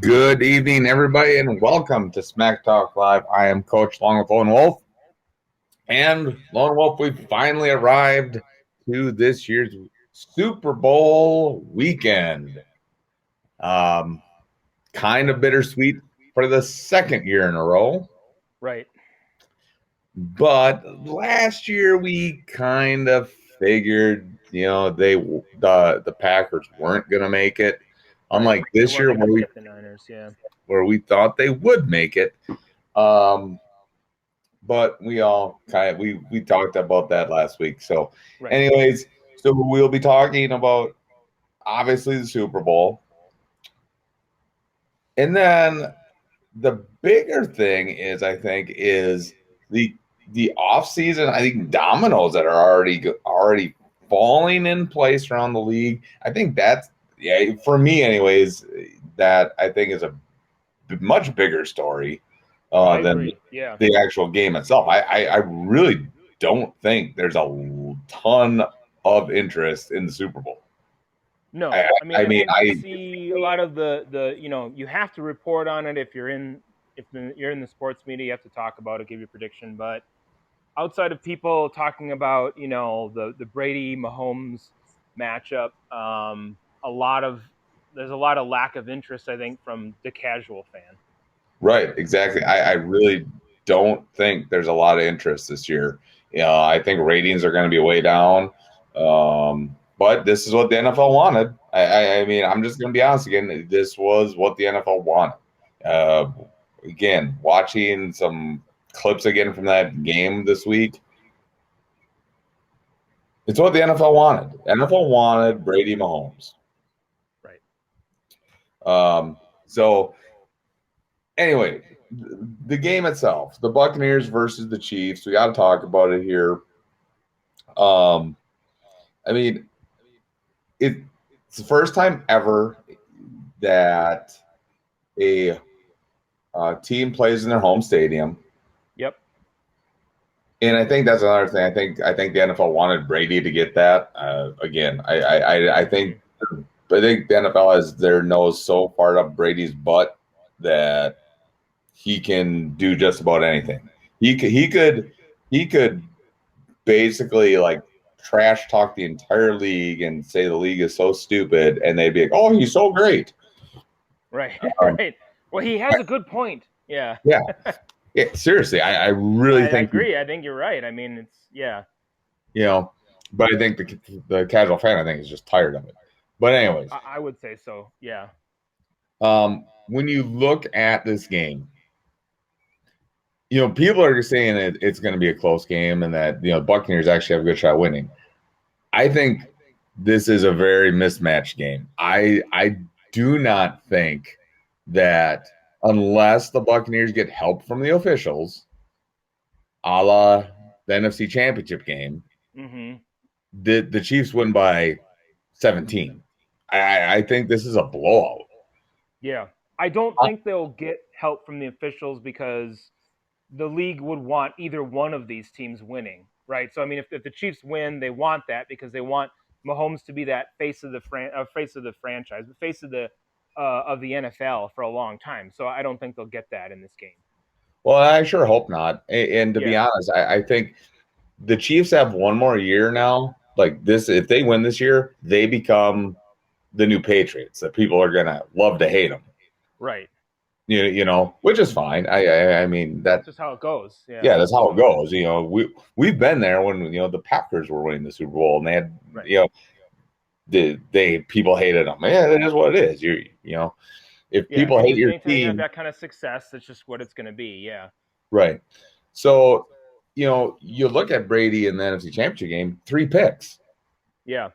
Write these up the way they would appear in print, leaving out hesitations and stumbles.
Good evening, everybody, and welcome to Smack Talk Live. I am Coach Long with Lone Wolf. And Lone Wolf, we finally arrived to this year's Super Bowl weekend. Kind of bittersweet for the second year in a row. Right. But last year we kind of figured, the Packers weren't going to make it. Unlike this year where we thought they would make it. But we all we talked about that last week. So anyways, so we'll be talking about obviously the Super Bowl. And then the bigger thing is, I think, is the off season. I think dominoes that are already falling in place around the league. I think that's for me anyways, that I think is a much bigger story than the actual game itself. I really don't think there's a ton of interest in the Super Bowl. No, I see a lot of the you have to report on it if you're in the sports media. You have to talk about it, give your prediction. But outside of people talking about the Brady Mahomes matchup, there's a lot of lack of interest, I think, from the casual fan. Right, exactly. I really don't think there's a lot of interest this year. I think ratings are going to be way down. But this is what the NFL wanted. I mean, I'm just going to be honest again. This was what the NFL wanted. Again, watching some clips again from that game this week. It's what the NFL wanted. NFL wanted Brady Mahomes. Right. So anyway, the game itself, the Buccaneers versus the Chiefs, we got to talk about it here. I mean, it's the first time ever that a team plays in their home stadium. Yep. And I think that's another thing. I think the NFL wanted Brady to get that. Again, I think the NFL has their nose so far up Brady's butt that he can do just about anything. He could basically like trash talk the entire league and say the league is so stupid, and they'd be like, "Oh, he's so great." Right. Right. Well, he has a good point. Yeah. Yeah. Seriously, I really think. I agree. I think you're right. I mean, it's but I think the casual fan, I think, is just tired of it. But anyways, I would say so. Yeah. When you look at this game, people are saying it's going to be a close game and that, Buccaneers actually have a good shot winning. I think this is a very mismatched game. I do not think that unless the Buccaneers get help from the officials, a la the NFC Championship game, the Chiefs win by 17. I think this is a blowout. Yeah. I don't think they'll get help from the officials because the league would want either one of these teams winning, right? So, I mean, if the Chiefs win, they want that because they want Mahomes to be that face of the franchise, the face of the NFL for a long time. So I don't think they'll get that in this game. Well, I sure hope not. And to be Yeah, honest, I think the Chiefs have one more year now. Like this, if they win this year, they become the new Patriots. That people are gonna love to hate them. right. Which is fine. I mean That's that. just how it goes. Yeah, Yeah, that's how it goes. We've been there when the Packers were winning the Super Bowl and they had right. they people hated them. Yeah, it is what it is. If Yeah, people hate your anytime you have team, that kind of success, that's just what it's going to be. Yeah, right? So you look at Brady in the NFC Championship game, 3 picks. yeah,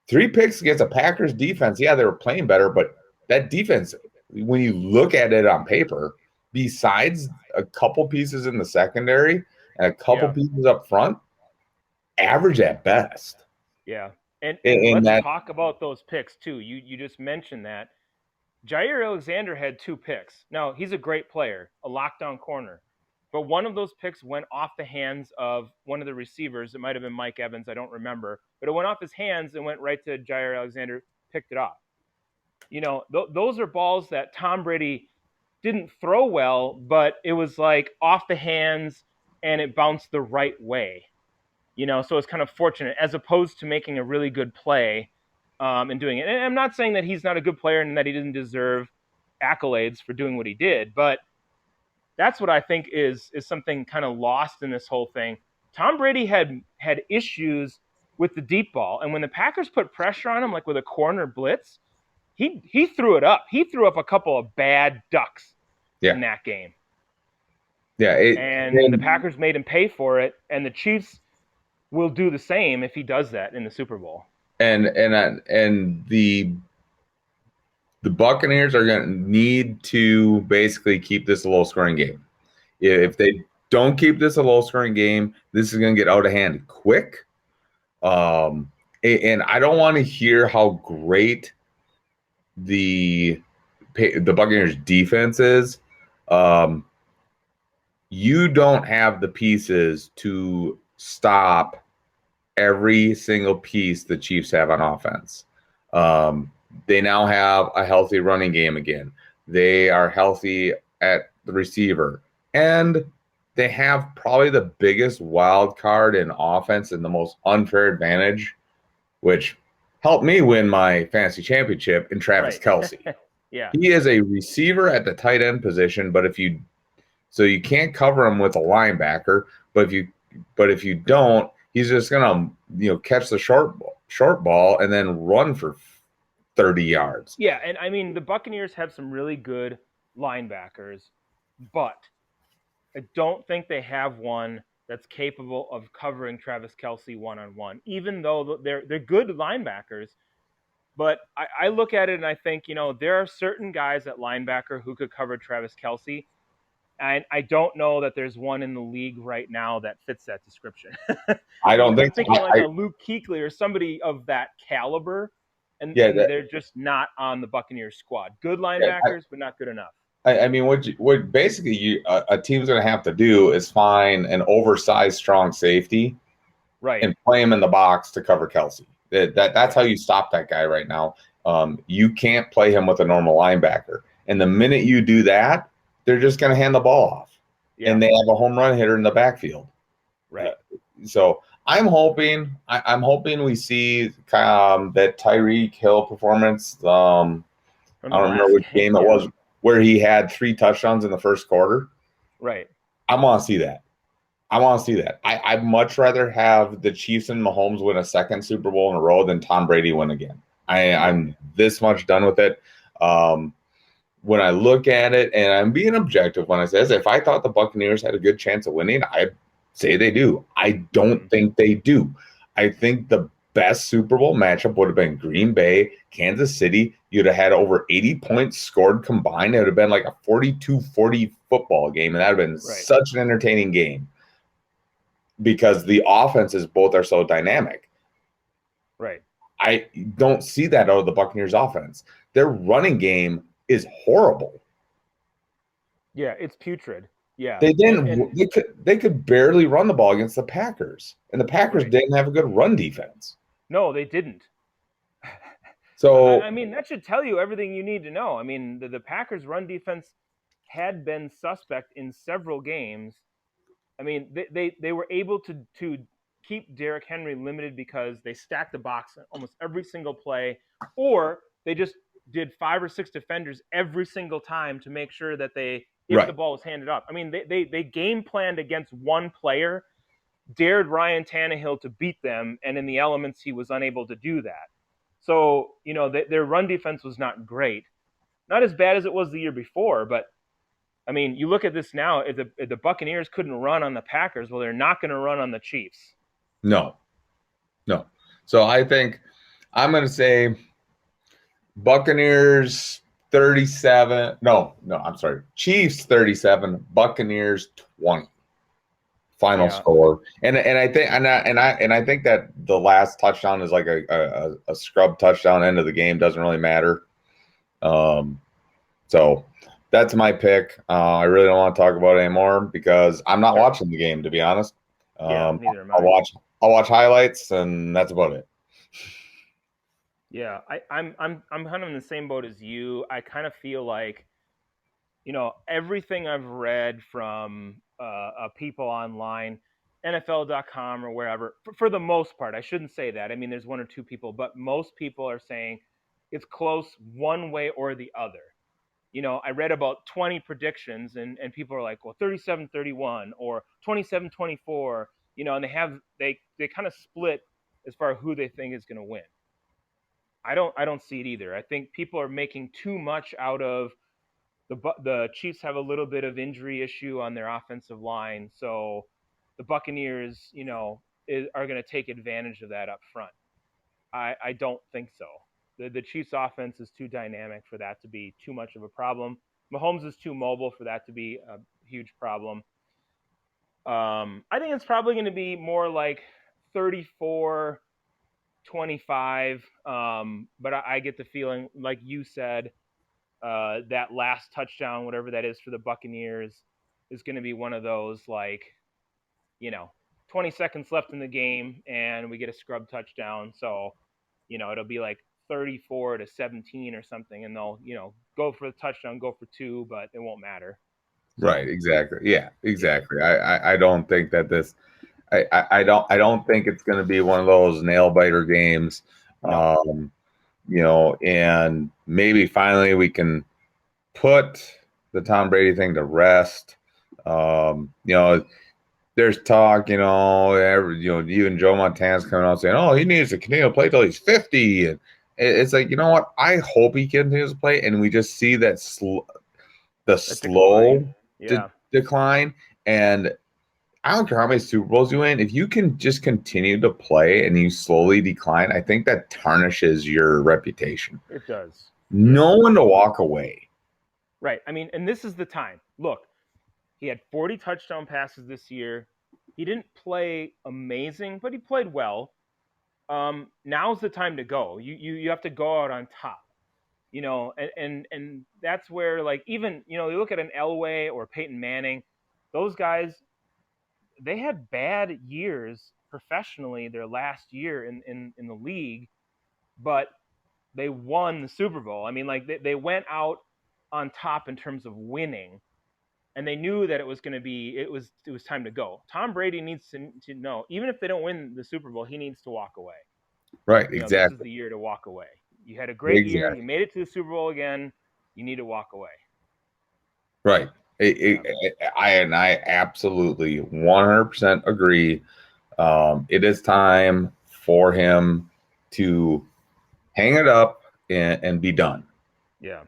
3 picks against a Packers defense. Yeah, they were playing better, but that defense, when you look at it on paper, besides a couple pieces in the secondary and a couple yeah, pieces up front, average at best. yeah. And And let's that, talk about those picks too. You just mentioned that Jair Alexander had 2 picks. Now he's a great player, a lockdown corner, but one of those picks went off the hands of one of the receivers. It might have been Mike Evans, I don't remember, but it went off his hands and went right to Jair Alexander, picked it off. Those are balls that Tom Brady didn't throw well, but it was like off the hands and it bounced the right way. So it's kind of fortunate as opposed to making a really good play and doing it. And I'm not saying that he's not a good player and that he didn't deserve accolades for doing what he did, but that's what I think is something kind of lost in this whole thing. Tom Brady had issues with the deep ball, and when the Packers put pressure on him, like with a corner blitz, he threw it up. He threw up a couple of bad ducks yeah, in that game. yeah, And the Packers made him pay for it, and the Chiefs will do the same if he does that in the Super Bowl. and the Buccaneers are going to need to basically keep this a low scoring game. Yeah. If they don't keep this a low scoring game, this is going to get out of hand quick. And I don't want to hear how great the Buccaneers defense is. Um, you don't have the pieces to stop every single piece the Chiefs have on offense. They now have a healthy running game again. They are healthy at the receiver. And they have probably the biggest wild card in offense and the most unfair advantage, which helped me win my fantasy championship in Travis Right. Kelce. Yeah. He is a receiver at the tight end position, but you can't cover him with a linebacker, but if you don't, he's just gonna catch the short ball and then run for 30 yards. Yeah, and I mean the Buccaneers have some really good linebackers, but I don't think they have one that's capable of covering Travis Kelce one-on-one. Even though they're good linebackers, but I look at it and I think there are certain guys at linebacker who could cover Travis Kelce. And I don't know that there's one in the league right now that fits that description. I don't I'm think thinking like a Luke Kuechly or somebody of that caliber, and yeah, they're just not on the Buccaneers squad. Good yeah, linebackers, but not good enough. I mean, what basically a team's going to have to do is find an oversized, strong safety Right, and play him in the box to cover Kelce. That's right, how you stop that guy right now. You can't play him with a normal linebacker, and the minute you do that, they're just going to hand the ball off, yeah, and they have a home run hitter in the backfield. right. So I'm hoping we see that Tyreek Hill performance. From I the don't remember last which game, game it yeah, was where he had 3 touchdowns in the first quarter. right. I want to see that. I want to see that. I'd much rather have the Chiefs and Mahomes win a second Super Bowl in a row than Tom Brady win again. Yeah, I'm this much done with it. Um, when I look at it, and I'm being objective when I say this, if I thought the Buccaneers had a good chance of winning, I'd say they do. I don't think they do. I think the best Super Bowl matchup would have been Green Bay, Kansas City. You'd have had over 80 points scored combined. It would have been like a 42-40 football game, and that would have been right, such an entertaining game because the offenses both are so dynamic. right. I don't see that out of the Buccaneers offense. Their running game is horrible. Yeah, it's putrid. Yeah, They and didn't they could barely run the ball against the Packers. And the Packers right. didn't have a good run defense. No, they didn't. So That should tell you everything you need to know. The Packers' run defense had been suspect in several games. They were able to keep Derrick Henry limited because they stacked the box almost every single play, or they just did 5 or 6 defenders every single time to make sure that if the right, ball was handed up. They game planned against one player, dared Ryan Tannehill to beat them, and in the elements he was unable to do that. So their run defense was not great, not as bad as it was the year before, but you look at this now. If the Buccaneers couldn't run on the Packers, well, they're not going to run on the Chiefs. no, no. So I think I'm going to say Buccaneers 37. No, no, I'm sorry. Chiefs 37, Buccaneers 20. Final Yeah, score. And I think and I think that the last touchdown is like a scrub touchdown, end of the game, doesn't really matter. Um so that's my pick. I really don't want to talk about it anymore because I'm not sure. watching the game, to be honest. Yeah, Um neither am I'll I. watch I'll watch highlights and that's about it. Yeah, I'm kind of in the same boat as you. I kind of feel like everything I've read from people online, NFL.com or wherever, for the most part, I shouldn't say that. There's one or two people, but most people are saying it's close one way or the other. I read about 20 predictions and people are like, well, 37-31 or 27-24, and they kind of split as far as who they think is going to win. I don't see it either. I think people are making too much out of the Chiefs have a little bit of injury issue on their offensive line, so the Buccaneers, are going to take advantage of that up front. I don't think so. The Chiefs' offense is too dynamic for that to be too much of a problem. Mahomes is too mobile for that to be a huge problem. I think it's probably going to be more like 34-25. But I get the feeling, like you said, that last touchdown, whatever that is for the Buccaneers, is going to be one of those, like, you know, 20 seconds left in the game and we get a scrub touchdown. So, it'll be like 34-17 or something, and they'll, go for the touchdown, go for two, but it won't matter. Right, So, exactly. Yeah, yeah, exactly. I don't think that this I don't think it's going to be one of those nail biter games. no, Um, and maybe finally we can put the Tom Brady thing to rest. There's talk, even Joe Montana's coming out saying, "Oh, he needs to continue to play till he's 50." And it's like, you know what? I hope he continues to play, and we just see the a decline. slow Yeah, decline. And I don't care how many Super Bowls you win. If you can just continue to play and you slowly decline, I think that tarnishes your reputation. it does. Yeah, No one to walk away. right. And this is the time. Look, he had 40 touchdown passes this year. He didn't play amazing, but he played well. Now's the time to go. You have to go out on top. And that's where, like, even, you look at an Elway or Peyton Manning, those guys, they had bad years professionally their last year in the league, but they won the Super Bowl. Like, they went out on top in terms of winning, and they knew that it was time to go. Tom Brady needs to know, even if they don't win the Super Bowl, he needs to walk away. Right, This is exactly. the year to walk away. You had a great year. You Exactly. made it to the Super Bowl again. You need to walk away. Right. Yeah. I absolutely 100% agree. It is time for him to hang it up and be done. Yeah.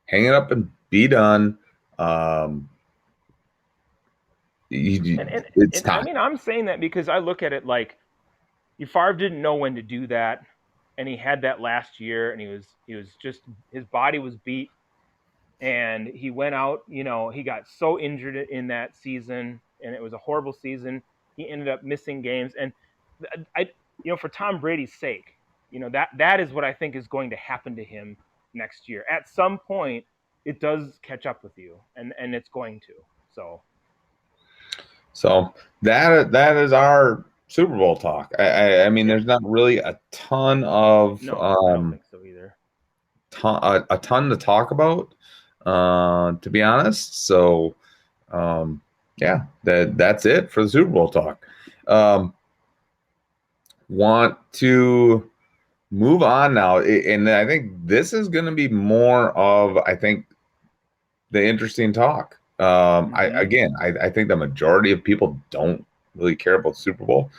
Hang it up and be done. Um, And, and, it's and time. I'm saying that because I look at it like, Favre didn't know when to do that, and he had that last year, and he was just, his body was beat, and he went out. He got so injured in that season, and it was a horrible season. He ended up missing games, and I, for Tom Brady's sake, that is what I think is going to happen to him next year. At some point, it does catch up with you, and it's going to. So So that is our Super Bowl talk. I mean, Yeah. there's not really a ton of No, I don't think so either. a ton to talk about, to be honest. So, yeah, that's it for the Super Bowl talk. Um, want to move on now, and I think this is going to be more of, I think, the interesting talk. Mm-hmm. I think the majority of people don't really care about the Super Bowl.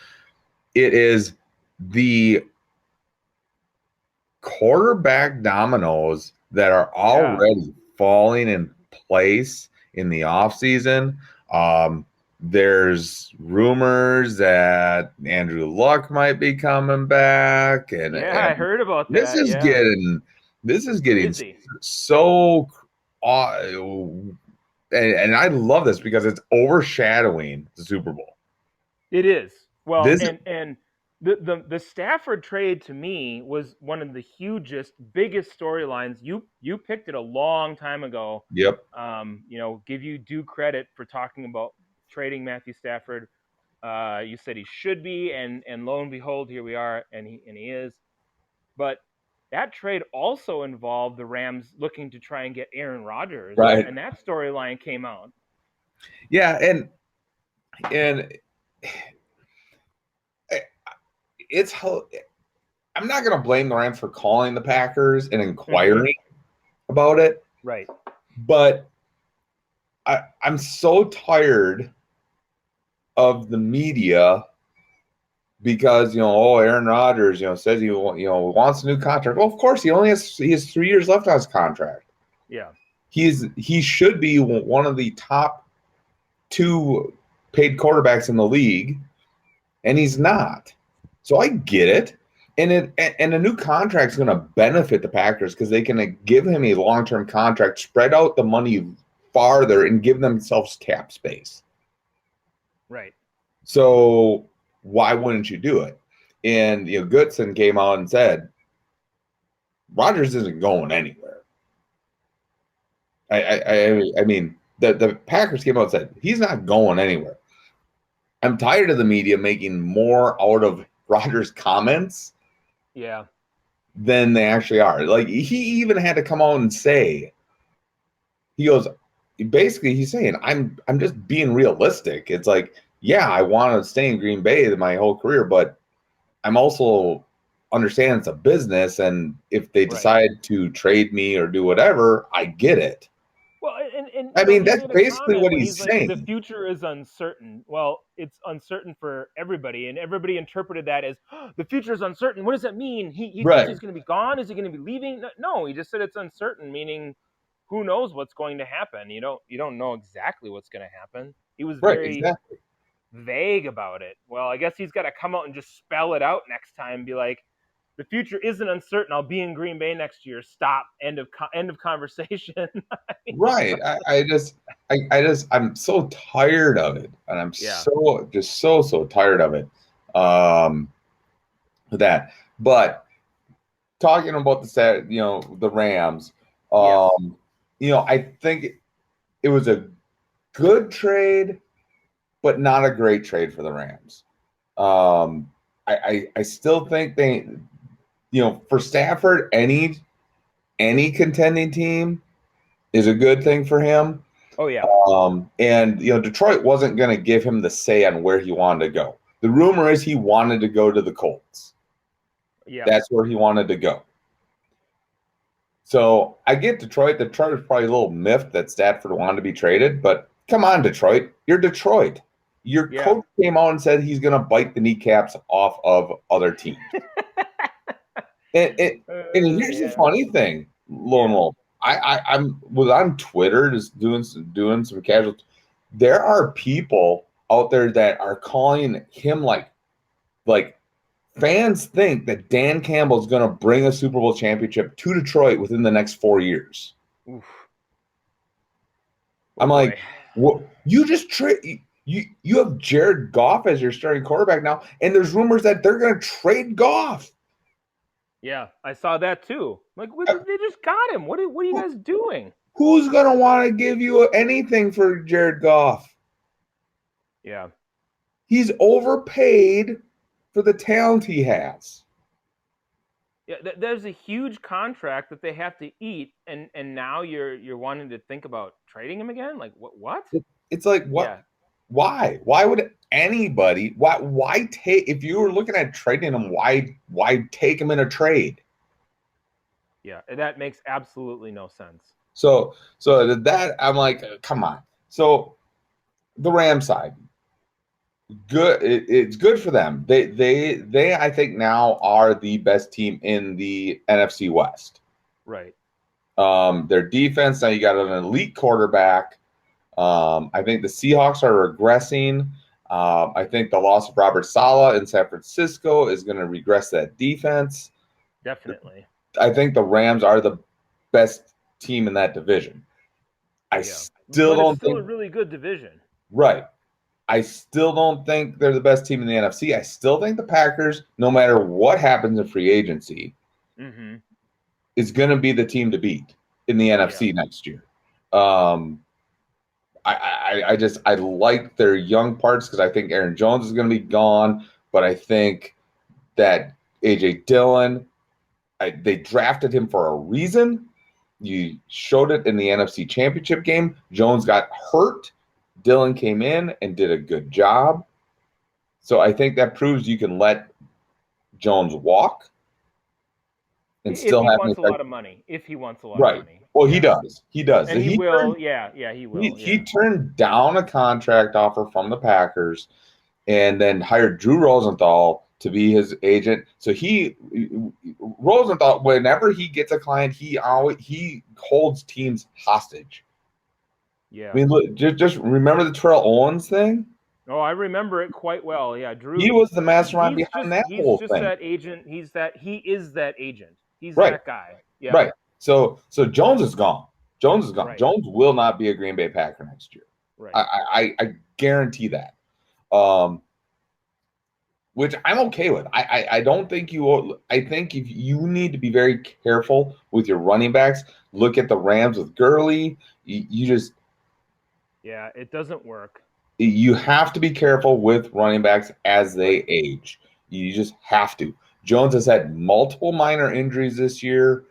It is the quarterback dominoes that are Yeah. already falling in place in the offseason. There's rumors that Andrew Luck might be coming back, Yeah, I and heard about this that. is Yeah. getting this is getting Crazy. so and I love this because it's overshadowing the Super Bowl. It is. Well, This, and the Stafford trade to me was one of the hugest, biggest storylines. You picked it a long time ago. yep, Give you due credit for talking about trading Matthew Stafford. You said he should be, and lo and behold, here we are, and he is. But that trade also involved the Rams looking to try and get Aaron Rodgers, right, and that storyline came out. yeah, and it's I'm not going to blame the Rams for calling the Packers and Mm-hmm. inquiring about it, Right. but I'm so tired of the media because Aaron Rodgers says wants a new contract. Well, of course he has 3 years left on his contract. Yeah. He should be one of the top two paid quarterbacks in the league, and he's not. So I get it. And a new contract is going to benefit the Packers because they can give him a long-term contract, spread out the money farther, and give themselves cap space. Right. So why wouldn't you do it? And Goodson came out and said Rodgers isn't going anywhere. I mean the Packers came out and said he's not going anywhere. I'm tired of the media making more out of Rodgers' comments Yeah. than they actually are. Like he even had to come out and say, he goes, basically he's saying, I'm just being realistic. It's like, yeah, I want to stay in Green Bay my whole career, but I'm also understand it's a business, and if they Right. decide to trade me or do whatever, I get it. Well, and I mean, he that's made a basically comment what when he's he's like, "The saying. future is uncertain." Well, it's uncertain for everybody, and everybody interpreted that as oh, the future is uncertain. What does that mean? He thinks Right. he's going to be gone. Is he going to be leaving? No, he just said it's uncertain, meaning who knows what's going to happen. You don't know exactly what's going to happen. He was Right. very Exactly. vague about it. Well, I guess he's got to come out and just spell it out next time. Be like, the future isn't uncertain. I'll be in Green Bay next year. Stop. End of conversation. Right. I'm so tired of it. And I'm Yeah. so tired of it. Um, that. But talking about the Rams, Yes. I think it was a good trade, but not a great trade for the Rams. I still think for Stafford, any contending team is a good thing for him. Oh yeah. And Detroit wasn't going to give him the say on where he wanted to go. The rumor is he wanted to go to the Colts. Yeah. That's where he wanted to go. So I get Detroit. Detroit was probably a little miffed that Stafford wanted to be traded, but come on, Detroit. You're Detroit. Your Yeah. coach came out and said he's going to bite the kneecaps off of other teams. And here's the Yeah. funny thing, Lone Yeah. Wolf. I'm was on Twitter just doing some casual. There are people out there that are calling him like fans think that Dan Campbell is going to bring a Super Bowl championship to Detroit within the next 4 years. Oof. Oh I'm boy. like, what? You just trade you have Jared Goff as your starting quarterback now, and there's rumors that they're going to trade Goff. Yeah, I saw that too. Like, they just got him. What are you Who- guys doing? Who's going to want to give you anything for Jared Goff? Yeah. He's overpaid for the talent he has. Yeah, there's a huge contract that they have to eat, and now you're wanting to think about trading him again? Like what? It's like what? Yeah, Why would anybody? Why take if you were looking at trading him? Why take him in a trade? yeah, that makes absolutely no sense. So that I'm like, come on. So the Ram side, good. It's good for them. They I think now are the best team in the NFC West. Right. Their defense now you got an elite quarterback. I think the Seahawks are regressing. I think the loss of Robert Saleh in San Francisco is going to regress that defense. Definitely. I think the Rams are the best team in that division. I Yeah. still But it's don't still a think really good division. right. I still don't think they're the best team in the NFC. I still think the Packers, no matter what happens in free agency, Mm-hmm. is going to be the team to beat in the Yeah. NFC next year. Um, I like their young parts because I think Aaron Jones is going to be gone, but I think that AJ Dillon, they drafted him for a reason. You showed it in the NFC Championship game. Jones got hurt. Dillon came in and did a good job. So I think that proves you can let Jones walk and If still he have an wants a effect. lot of money. If he wants a lot of Right. money. Well, he Yeah. does. He does. And he He will. turned Yeah. Yeah. He he, will. he Yeah. turned down a contract offer from the Packers and then hired Drew Rosenthal to be his agent. So Rosenthal, whenever he gets a client, he holds teams hostage. I Yeah. mean, look, just remember the Terrell Owens thing. Oh, I remember it quite well. Yeah, Drew. He was the mastermind He's behind just that he's whole just thing. that agent. He is that agent. He's Right, that guy. Yeah. right. So Jones is gone. Jones is gone. Right. Jones will not be a Green Bay Packer next year. Right. I guarantee that. Um, which I'm okay with. I don't think you. I think if you need to be very careful with your running backs. Look at the Rams with Gurley. You just Yeah. It doesn't work. you have to be careful with running backs as they Right. age. You just have to. Jones has had multiple minor injuries this year,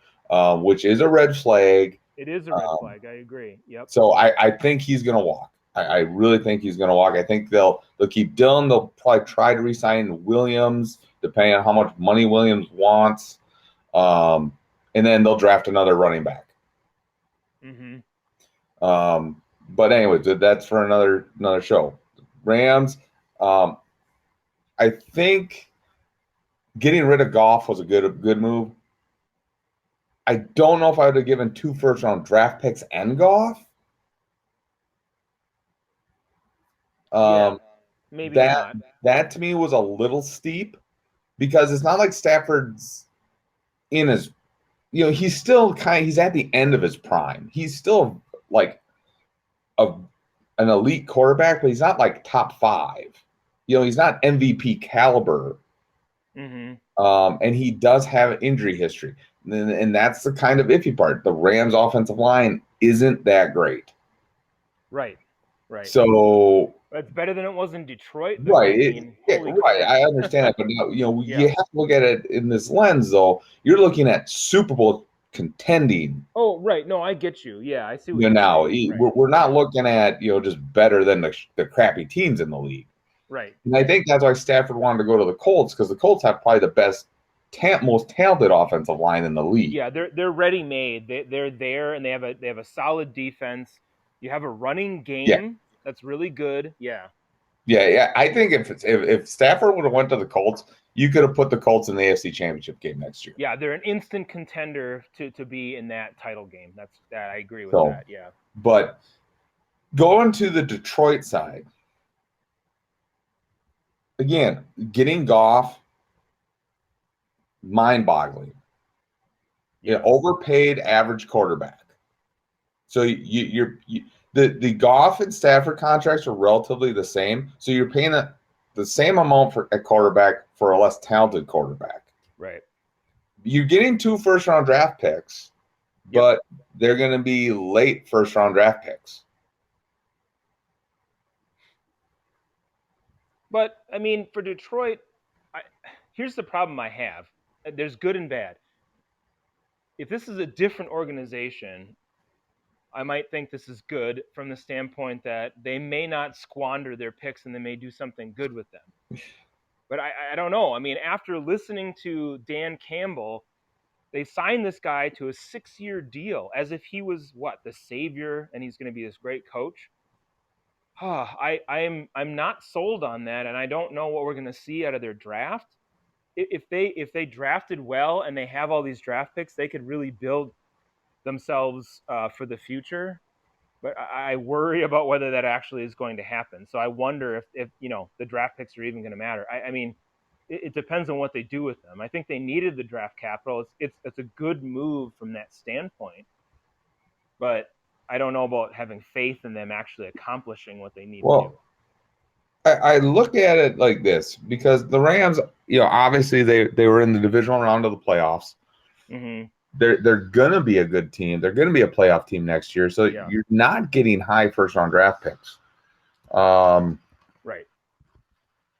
which is a red flag. It is a red Um, flag. I agree. Yep. so I think he's going to walk. I really think he's going to walk. I think they'll keep Dillon. They'll probably try to re-sign Williams, depending on how much money Williams wants, um, and then they'll draft another running back. Mm-hmm. But anyways, that's for another show. Rams. Um, I think getting rid of Goff was a good move. I don't know if I would have given 2 first-round draft picks and Goff. Yeah. Um, Maybe that not. that to me was a little steep because it's not like Stafford's in his, he's still he's at the end of his prime. He's still like a an elite quarterback, but he's not like top five. He's not MVP caliber. Mm-hmm. And he does have injury history. And that's the kind of iffy part. The Rams offensive line isn't that great. Right. Right. So, It's better than it was in Detroit, though. I right, mean, holy right. crap. I understand it, but you Yeah. have to look at it in this lens, though. You're looking at Super Bowl contending. Oh, right. No, I get you. Yeah, I see what you're Now saying. Right. we're not Yeah. looking at just better than the crappy teams in the league. Right. And I think that's why Stafford wanted to go to the Colts because the Colts have probably the best, most talented offensive line in the league. Yeah, they're ready made. They're there, and they have a solid defense. You have a running Yeah, game that's really good. Yeah. yeah. I think if Stafford would have went to the Colts, you could have put the Colts in the AFC Championship game next year. Yeah, they're an instant contender to be in that title game. That I agree with So, that. Yeah. but going to the Detroit side again, getting Goff, mind-boggling. Yeah. Overpaid average quarterback. So the Goff and Stafford contracts are relatively the same. So you're paying the same amount for a quarterback for a less talented quarterback. Right. You're getting 2 first-round draft picks, Yep. but they're going to be late first-round draft picks. But I mean, for Detroit, I, here's the problem I have. There's good and bad. If this is a different organization, I might think this is good from the standpoint that they may not squander their picks and they may do something good with them. But I don't know. I mean, after listening to Dan Campbell, they signed this guy to a 6-year deal as if he was what, the savior, and he's going to be this great coach. I'm not sold on that, and I don't know what we're going to see out of their draft. If they drafted well and they have all these draft picks, they could really build themselves for the future. But I worry about whether that actually is going to happen. So I wonder if the draft picks are even going to matter. I mean, it depends on what they do with them. I think they needed the draft capital. It's a good move from that standpoint, but I don't know about having faith in them actually accomplishing what they need to do. I look at it like this because the Rams, obviously they were in the divisional round of the playoffs. Mm-hmm. They're gonna be a good team. They're gonna be a playoff team next year. So Yeah. you're not getting high first round draft picks. Right.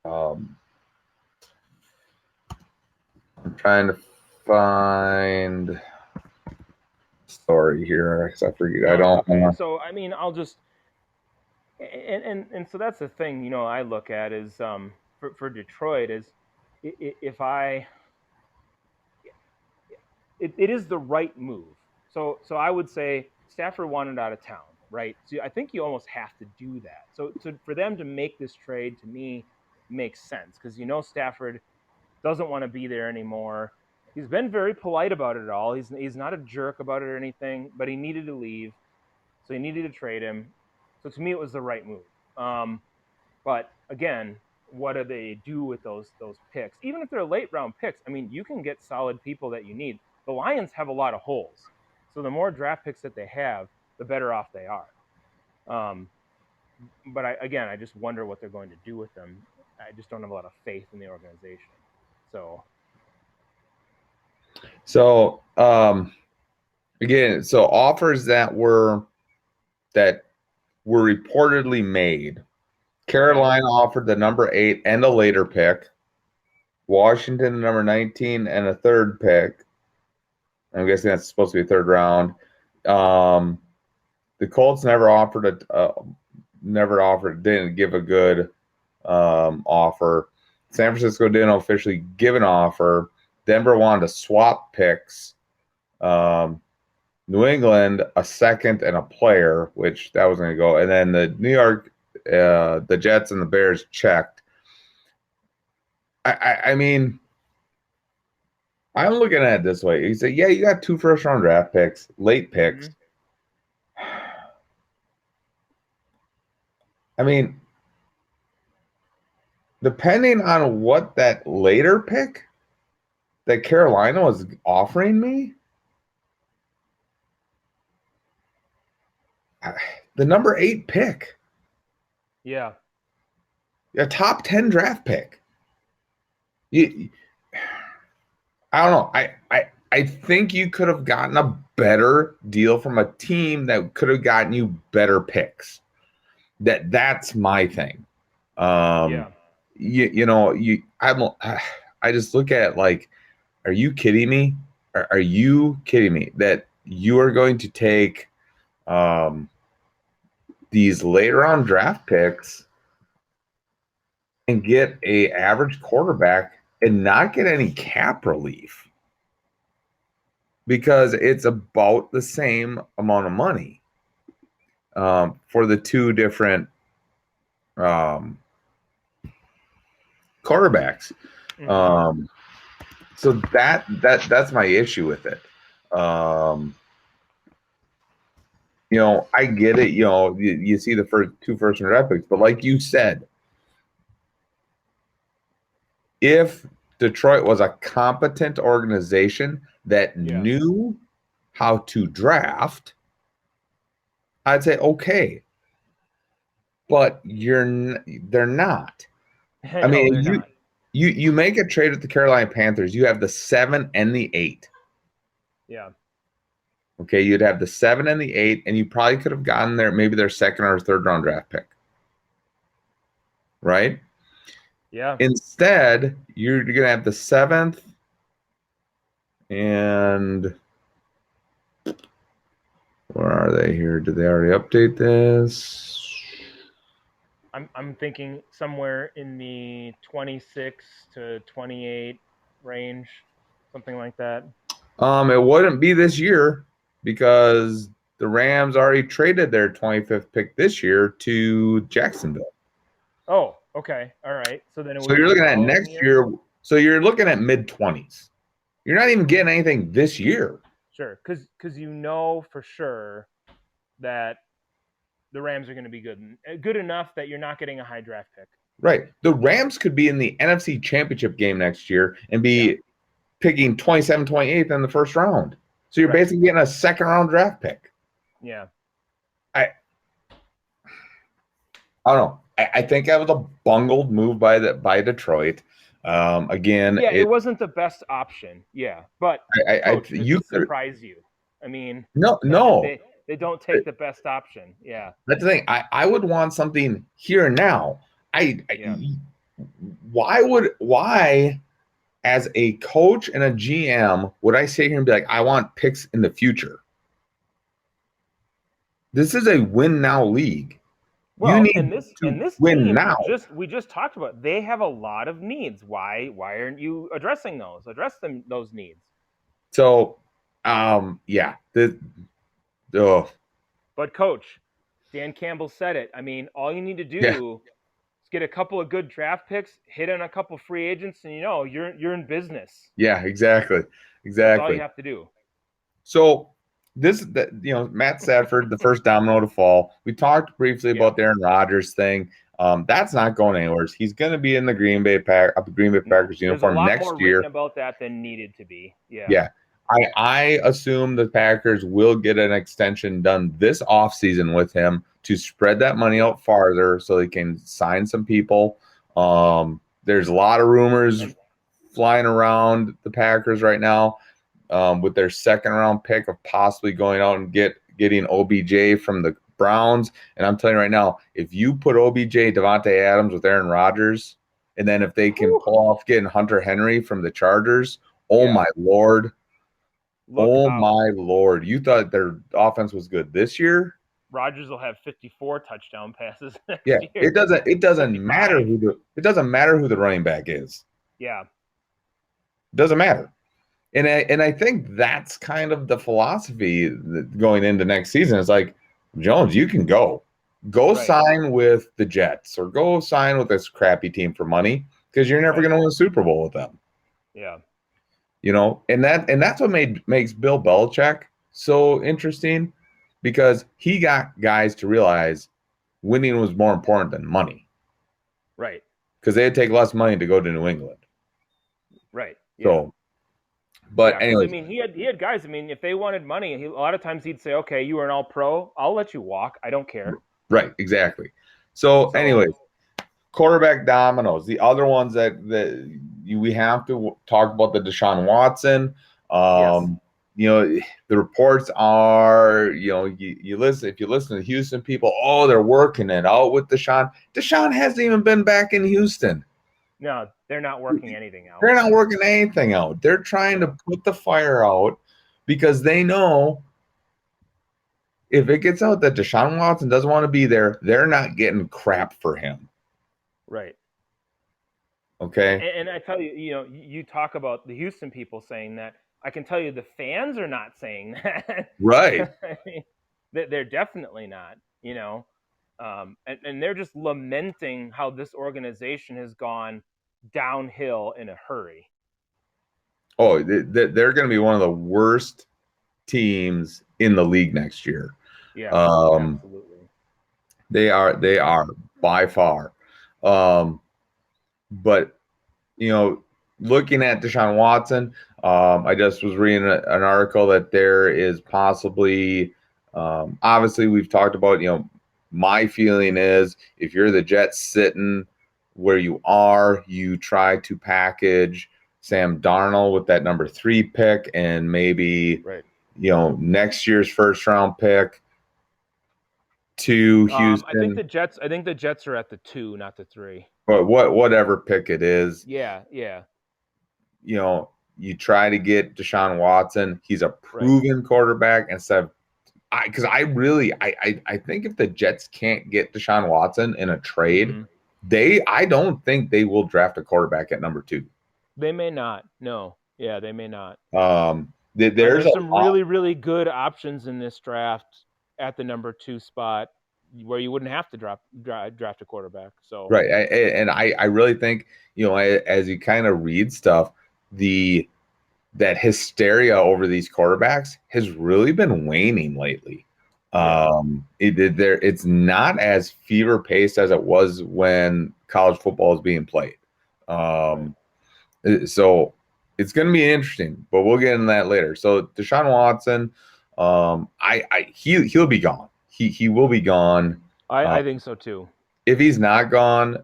I'm trying to find a story here because I forget. No, I don't. okay. So I mean, I'll just and so that's the thing. I look at is for Detroit is if it is the right move. So I would say Stafford wanted out of town, right? So I think you almost have to do that. So for them to make this trade to me makes sense because Stafford doesn't want to be there anymore. He's been very polite about it all. He's not a jerk about it or anything, but he needed to leave, so he needed to trade him. So to me, it was the right move. But again, what do they do with those picks? Even if they're late round picks, I mean, you can get solid people that you need. The Lions have a lot of holes, so the more draft picks that they have, the better off they are. But I just wonder what they're going to do with them. I just don't have a lot of faith in the organization. Again, so offers that were reportedly made. Carolina offered the number 8 and a later pick. Washington the number 19 and a third pick. I'm guessing that's supposed to be a third round. The Colts never didn't give a good offer. San Francisco didn't officially give an offer. Denver wanted to swap picks. New England, a second and a player, which that was going to go. And then the New York, the Jets and the Bears checked. I mean, I'm looking at it this way. You say, yeah, you got 2 first-round draft picks, late picks. Mm-hmm. I mean, depending on what that later pick that Carolina was offering me, the number 8 pick. Yeah. A top 10 draft pick. I don't know. I think you could have gotten a better deal from a team that could have gotten you better picks. That's my thing. Yeah. I just look at it like, are you kidding me? Are you kidding me that you are going to take these later round draft picks and get a average quarterback and not get any cap relief because it's about the same amount of money for the 2 different quarterbacks. Mm-hmm. So that's my issue with it. I get it. You see the first 2 first-round draft picks, but like you said, if Detroit was a competent organization that knew how to draft, I'd say okay. But they're not. I mean, you make a trade with the Carolina Panthers, you have the 7 and the 8. Yeah. Okay, you'd have the 7 and the 8, and you probably could have gotten maybe their second or third round draft pick. Right? Yeah. Instead, you're going to have the 7th and where are they here? Did they already update this? I'm thinking somewhere in the 26 to 28 range, something like that. It wouldn't be this year because the Rams already traded their 25th pick this year to Jacksonville. Oh, okay. All right. So then it So would you're be the looking at following next year? year. So you're looking at mid-20s. You're not even getting anything this year. Sure. Cuz you know for sure that the Rams are going to be good enough that you're not getting a high draft pick. Right. The Rams could be in the NFC Championship game next year and Yeah. be picking 27th, 28th in the first round. So you're Right. basically getting a second round draft pick. Yeah. I I don't know. I think that was a bungled move by Detroit. Again, Yeah, it wasn't the best option. Yeah. But coach, does you this could surprise you? I mean, no. they don't take the best option. Yeah. That's the thing. I would want something here and now. Yeah. Why as a coach and a GM would I sit here and be like, I want picks in the future? This is a win now league. You Well, need to and this win team now. we just talked about. They have a lot of needs. Why aren't you addressing those? Address those needs. So, yeah. Oh, But coach, Dan Campbell said it. I mean, all you need to yeah, do is get a couple of good draft picks, hit on a couple free agents, and you're in business. yeah, exactly, That's all exactly. you have to do. So Matt Stafford, the first domino to fall. We talked briefly Yeah. about the Aaron Rodgers thing. That's not going anywhere. He's going to be in the Green Bay No, Packers there's a uniform lot next more written year. about that than needed to be. Yeah. Yeah. I assume the Packers will get an extension done this offseason with him to spread that money Yeah. out farther so they can sign some people. There's a lot of rumors And flying around the Packers right now with their second round pick of possibly going out and getting OBJ from the Browns. And I'm telling you right now, if you put OBJ, Devontae Adams with Aaron Rodgers, and then if they can whew, pull off getting Hunter Henry from the Chargers, oh yeah, my Lord. look Oh out. my Lord. You thought their offense was good this year? Rodgers will have 54 touchdown passes Yeah. next year. It doesn't matter 55. it doesn't matter who the running back is. Yeah. It doesn't matter. And I think that's kind of the philosophy going into next season. It's like, Jones, you can go Right. sign with the Jets or go sign with this crappy team for money because you're never Right. going to win a Super Bowl with them. Yeah. And that's what makes Bill Belichick so interesting because he got guys to realize winning was more important than money Right. because they'd take less money to go to New England. Right. Yeah. So, but Yeah, because I anyways, mean, he had guys. I mean, if they wanted money, a lot of times he'd say, "Okay, you are an All-Pro. I'll let you walk. I don't care." right, exactly. So, So anyways, quarterback dominoes. The other ones we have to talk about the Deshaun Watson. yes, The reports are, you listen if you listen to Houston people, oh, they're working it out with Deshaun. Deshaun hasn't even been back in Houston. no, they're not working anything out. They're not working anything out. They're trying to No, put the fire out because they know if it gets out that Deshaun Watson doesn't want to be there, they're not getting crap for him. right. Okay. And I tell you, you talk about the Houston people saying that. I can tell you, the fans are not saying that. Right. I mean, they're definitely not. And they're just lamenting how this organization has gone downhill in a hurry. Oh, they're going to be one of the worst teams in the league next year. Yeah, Um, absolutely. they are by far. But looking at Deshaun Watson, I just was reading an article that there is possibly, obviously we've talked about, my feeling is if you're the Jets sitting where you are, you try to package Sam Darnold with that number 3 pick and maybe, Right. next year's first round pick. to I think Houston, the Jets. I think the Jets are at the 2, not the 3. but whatever pick it is, Yeah, yeah, you know, you try to get Deshaun Watson. He's a right. proven quarterback instead of because I think if the Jets can't get Deshaun Watson in a trade, Mm-hmm. I don't think they will draft a quarterback at number 2. They may not. No. Yeah, they may not. And There's there's a some lot. really, really good options in this draft at the number 2 spot where you wouldn't have to draft a quarterback. So Right. I really think, as you kind of read stuff, the that hysteria over these quarterbacks has really been waning lately. yeah, It's not as fever paced as it was when college football is being played. right. Um, so it's going to be interesting, but we'll get into that later. So Deshaun Watson, he'll be gone. He will be gone. Uh, I think so too. if he's not gone,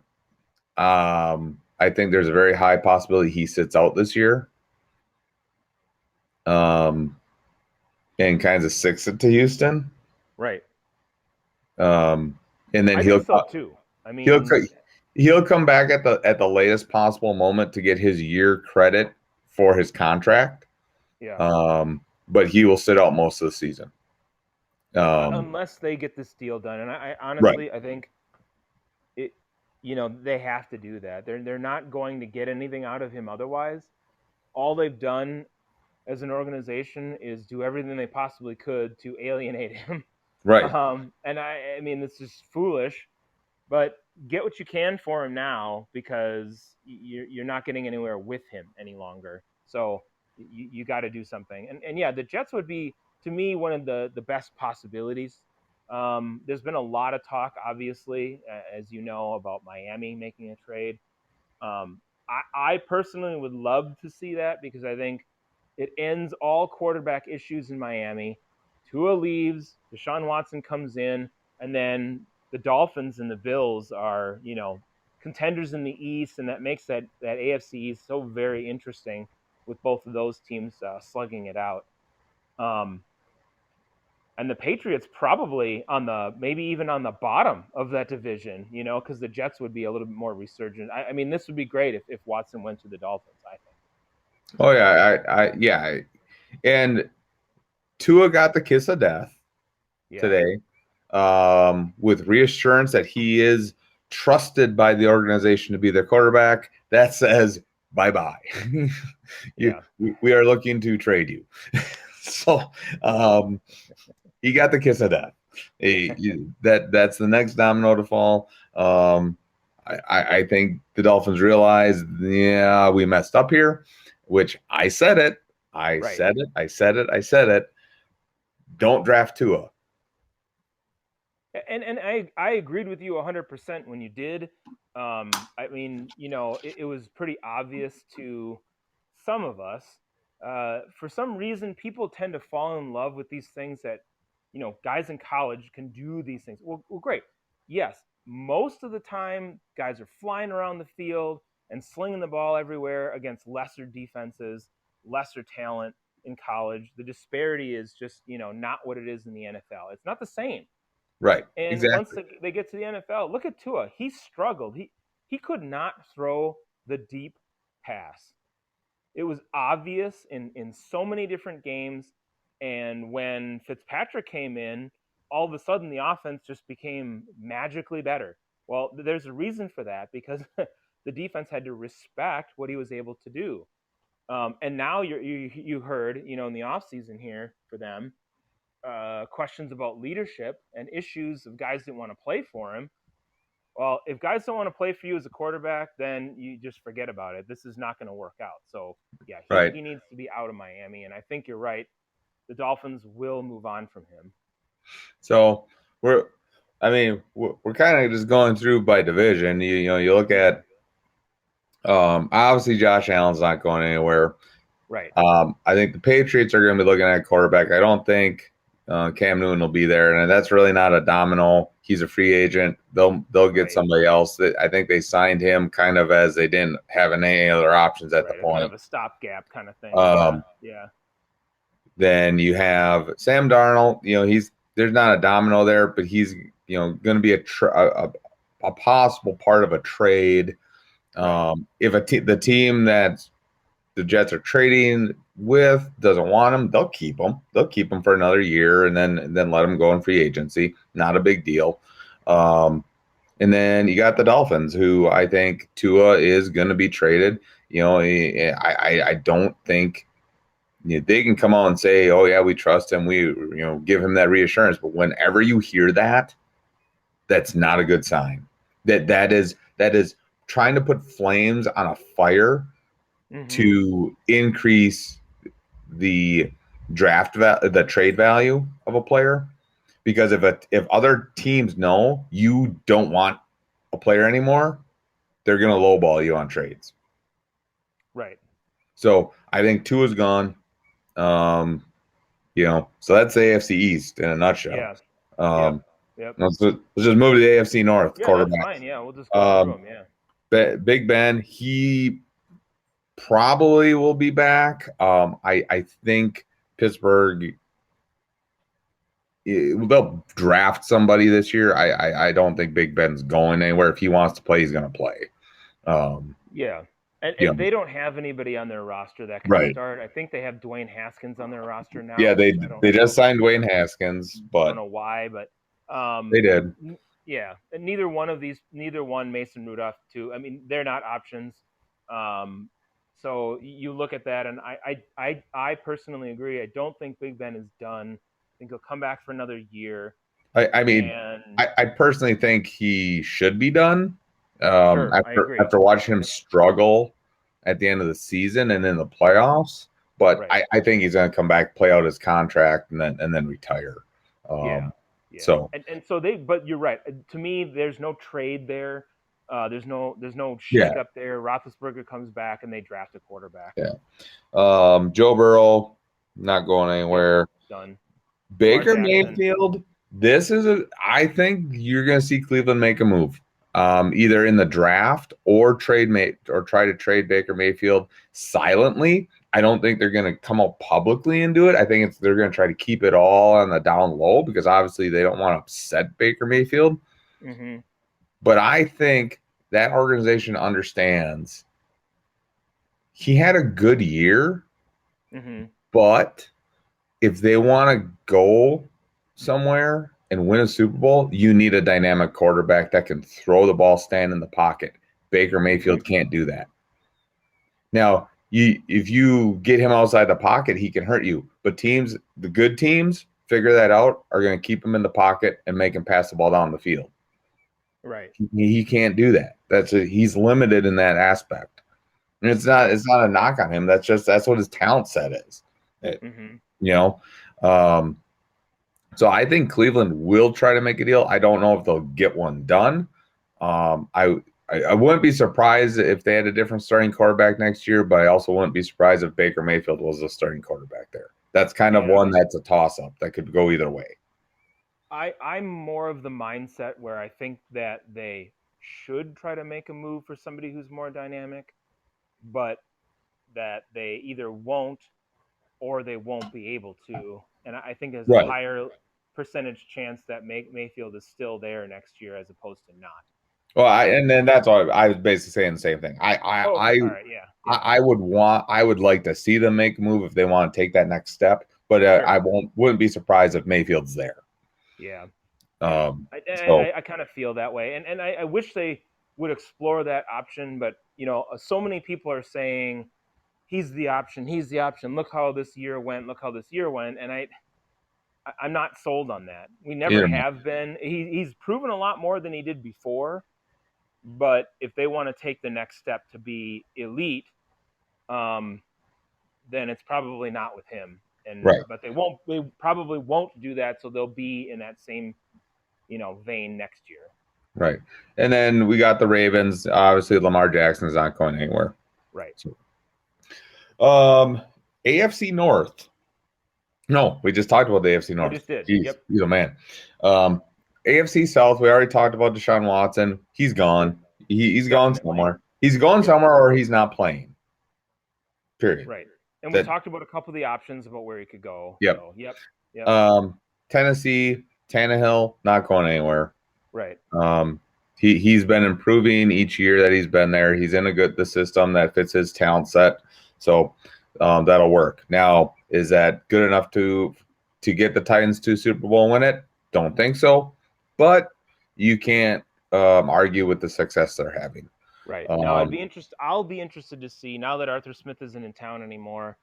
I think there's a very high possibility he sits out this year. Um, and kind of six it to Houston. Right. Um, and then I think so too. I he'll mean, he'll come back at the latest possible moment to get his year credit for his contract. yeah. But he will sit out most of the season. Um, Unless they get this deal done, and I right, honestly I think it. They have to do that. They're not going to get anything out of him otherwise. All they've done as an organization is do everything they possibly could to alienate him. right, And I mean, this is foolish, but get what you can for him now because you're not getting anywhere with him any longer. So you got to do something. And yeah, the Jets would be to me one of the best possibilities. There's been a lot of talk, obviously, as you know, about Miami making a trade. I personally would love to see that because I think it ends all quarterback issues in Miami. Tua leaves, Deshaun Watson comes in, and then the Dolphins and the Bills are, contenders in the East, and that makes that AFC East so very interesting with both of those teams slugging it out. Um, and the Patriots probably maybe even on the bottom of that division, because the Jets would be a little bit more resurgent. I mean, this would be great if Watson went to the Dolphins, I think. oh yeah, yeah, and Tua got the kiss of death Yeah, today, with reassurance that he is trusted by the organization to be their quarterback. That says bye bye. yeah, We are looking to trade you. So he got the kiss of death. That's the next domino to fall. I think the Dolphins realize, yeah, we messed up here, which I said it. I right. said it. I said it. I said it. Don't draft Tua. And I agreed with you 100% when you did. I mean, it was pretty obvious to some of us. For some reason, people tend to fall in love with these things that, guys in college can do these things. Well, great. Yes, most of the time, guys are flying around the field and slinging the ball everywhere against lesser defenses, lesser talent in college. The disparity is just, not what it is in the NFL. It's not the same. Right. And once Exactly. they get to the NFL, look at Tua. He struggled. He could not throw the deep pass. It was obvious in so many different games. And when Fitzpatrick came in, all of a sudden the offense just became magically better. Well, there's a reason for that because the defense had to respect what he was able to do. And now you heard, in the offseason here for them, questions about leadership and issues of guys that want to play for him. Well, if guys don't want to play for you as a quarterback, then you just forget about it. This is not going to work out. So, yeah, Right. he needs to be out of Miami. And I think you're right. The Dolphins will move on from him. So we're kind of just going through by division. You look Mm-hmm. at, obviously Josh Allen's not going anywhere. Right. I think the Patriots are going to be looking at quarterback. I don't think Cam Newton will be there, and that's really not a domino. He's a free agent. They'll get Right. somebody else. I think they signed him kind of as they didn't have any other options at the Right. A kind of point. a stopgap kind of thing. Yeah. Um, Yeah. then you have Sam Darnold. There's not a domino there, but going to be a possible part of a trade. Right. If the team that the Jets are trading with doesn't want him, they'll keep him. They'll keep him for another year and then let him go in free agency. Not a big deal. And then you got the Dolphins, who I think Tua is going to be traded. I don't think they can come out and say, "Oh yeah, we trust him. We give him that reassurance." But whenever you hear that, that's not a good sign. That is trying to put flames on a fire Mm-hmm. to increase the the trade value of a player. Because if other teams know you don't want a player anymore, they're going to lowball you on trades. Right. So I think Tua's gone. Um, so that's the AFC East in a nutshell. Yeah. Yep. Um, Yep. let's just move to the AFC North Yeah, that's quarterbacks. fine. Yeah, we'll just go through Um, them. Yeah. Big Ben, he probably will be back. I think Pittsburgh, they'll draft somebody this year. I don't think Big Ben's going anywhere. If he wants to play, he's going to play. Um, Yeah. And you and know, they don't have anybody on their roster that can right. start. I think they have Dwayne Haskins on their roster Yeah, now, they which I don't they I just don't signed Dwayne Haskins, I don't but know why, but they did. yeah, and neither one Mason Rudolph too. I mean, they're not options. Um, so you look at that, and I personally agree. I don't think Big Ben is done. I think he'll come back for another year, I mean, and I personally think he should be done. sure, I agree. After watching him Yep, struggle at the end of the season and in the playoffs, but right. I think he's going to come back, play out his contract, and then retire. Yeah, Um, yeah, so and so but you're right. To me, there's no trade there. There's no yeah, shake up there. Roethlisberger comes back, and they draft a quarterback. yeah. Joe Burrow not going Yep, anywhere. done. Lamar Baker Jackson. Mayfield, I think you're going to see Cleveland make a move, either in the draft or or try to trade Baker Mayfield silently. I don't think they're going to come out publicly and do it. I think they're going to try to keep it all on the down low because obviously they don't want to upset Baker Mayfield. Mm-hmm. But I think that organization understands he had a good year, Mm-hmm. but if they want to go somewhere and win a Super Bowl, you need a dynamic quarterback that can throw the ball, stand in the pocket. Baker Mm-hmm. Mayfield can't do that. Now, if you get him outside the pocket, he can hurt you. But the good teams, figure that out, are going to keep him in the pocket and make him pass the ball down the field. Right. He can't do that. He's limited in that aspect. And Right. it's not a knock on him. That's what his talent set is. Mm-hmm. You know, um, So I think Cleveland will try to make a deal. I don't know if they'll get one done. Um, I, I wouldn't be surprised if they had a different starting quarterback next year, but I also wouldn't be surprised if Baker Mayfield was the starting quarterback there. That's kind of Yeah. one that's a toss up that could go either way. I'm more of the mindset where I think that they should try to make a move for somebody who's more dynamic, but that they either won't or they won't be able to. And I think there's a Right. higher percentage chance that Mayfield is still there next year as opposed to not. Well, Um, and then that's all I was basically saying the same thing. oh, okay. All right. Yeah. Yeah. I would like to see them make a move if they want to take that next step, but Sure. I wouldn't be surprised if Mayfield's there. Yeah. Yeah. Um, I, so I, I kind of feel that way. And I wish they would explore that option. But, so many people are saying he's the option. He's the option. Look how this year went. Look how this year went. And I'm not sold on that. We never either way. have been. He's proven a lot more than he did before. But if they want to take the next step to be elite, um, then it's probably not with him. Right. But they won't. They probably won't do that. So they'll be in that same vein next year. Right. And then we got the Ravens. Obviously, Lamar Jackson is not going anywhere. Right. So, AFC North. No, we just talked about the AFC We North. just did. Jeez, Yep. he's a man. Um, AFC South. We already talked about Deshaun Watson. He's Yep. gone. He's gone Definitely. somewhere. He's going Yep. somewhere, or he's not playing. Period. Right. And we That. talked about a couple of the options about where he could go. Yep. So, yep. Yep. Tennessee, Tannehill, not going anywhere. Right. He's been improving each year that he's been there. He's in the system that fits his talent set, so that'll work. Now, is that good enough to get the Titans to Super Bowl and win it? Don't think so, but you can't argue with the success they're having. Right. Now Um, I'll be interested to see, now that Arthur Smith isn't in town anymore,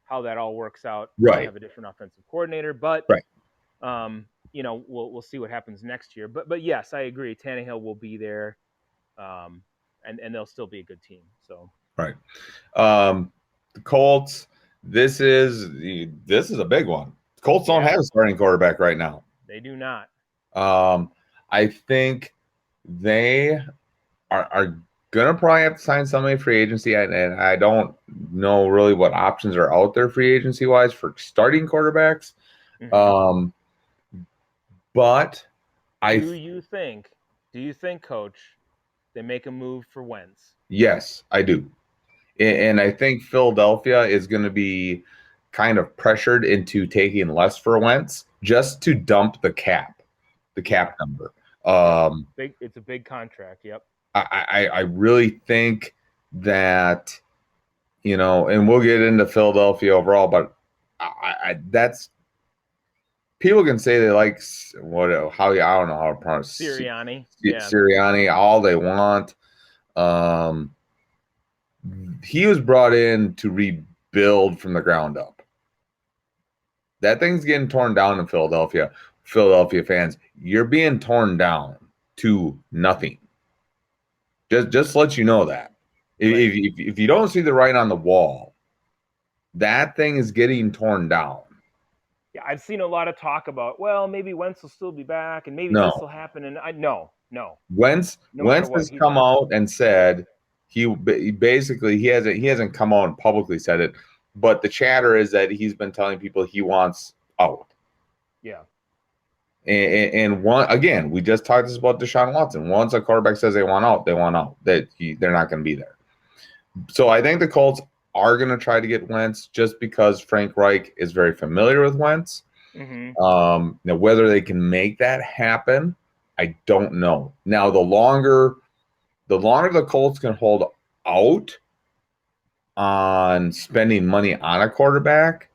how that all works out. They right, have a different offensive coordinator, but right. we'll see what happens next year. But yes, I agree. Tannehill will be there, um, and they'll still be a good team. So Right. The Colts. This is a big one. The Colts don't yeah, have a starting quarterback right now. they do not. I think they are gonna probably have to sign somebody free agency, and I don't know really what options are out there free agency wise for starting quarterbacks. Mm-hmm. Um, but I Do you think? Do you think, Coach, they make a move for Wentz? yes, I do. And I think Philadelphia is going to be kind of pressured into taking less for Wentz just to dump the Yeah. cap number. Yep. Um, Big. It's a big contract. Yep. I really think that, and we'll get into Philadelphia overall, but that's people can say they like I don't know how to pronounce Sirianni. Yeah. Sirianni all they want. Um, he was brought in to rebuild from the ground up. That thing's getting torn down in Philadelphia. Philadelphia fans, you're being torn down to nothing. Just let you know that. Right. If you don't see the writing on the wall, that thing is getting torn down. Yeah, I've seen a lot of talk about, well, maybe Wentz will still be back, and maybe this No. will happen. And no, Wentz no matter Wentz what, has he's come not. out and said basically he hasn't come out and publicly said it, but the chatter is that he's been telling people he wants out. Yeah. And one again, we just talked this about Deshaun Watson. Once a quarterback says they want out, they want out. They're not going to be there. So I think the Colts are going to try to get Wentz just because Frank Reich is very familiar with Wentz. Mm-hmm. Now, whether they can make that happen, I don't know. Now, the longer the Colts can hold out on spending money on a quarterback,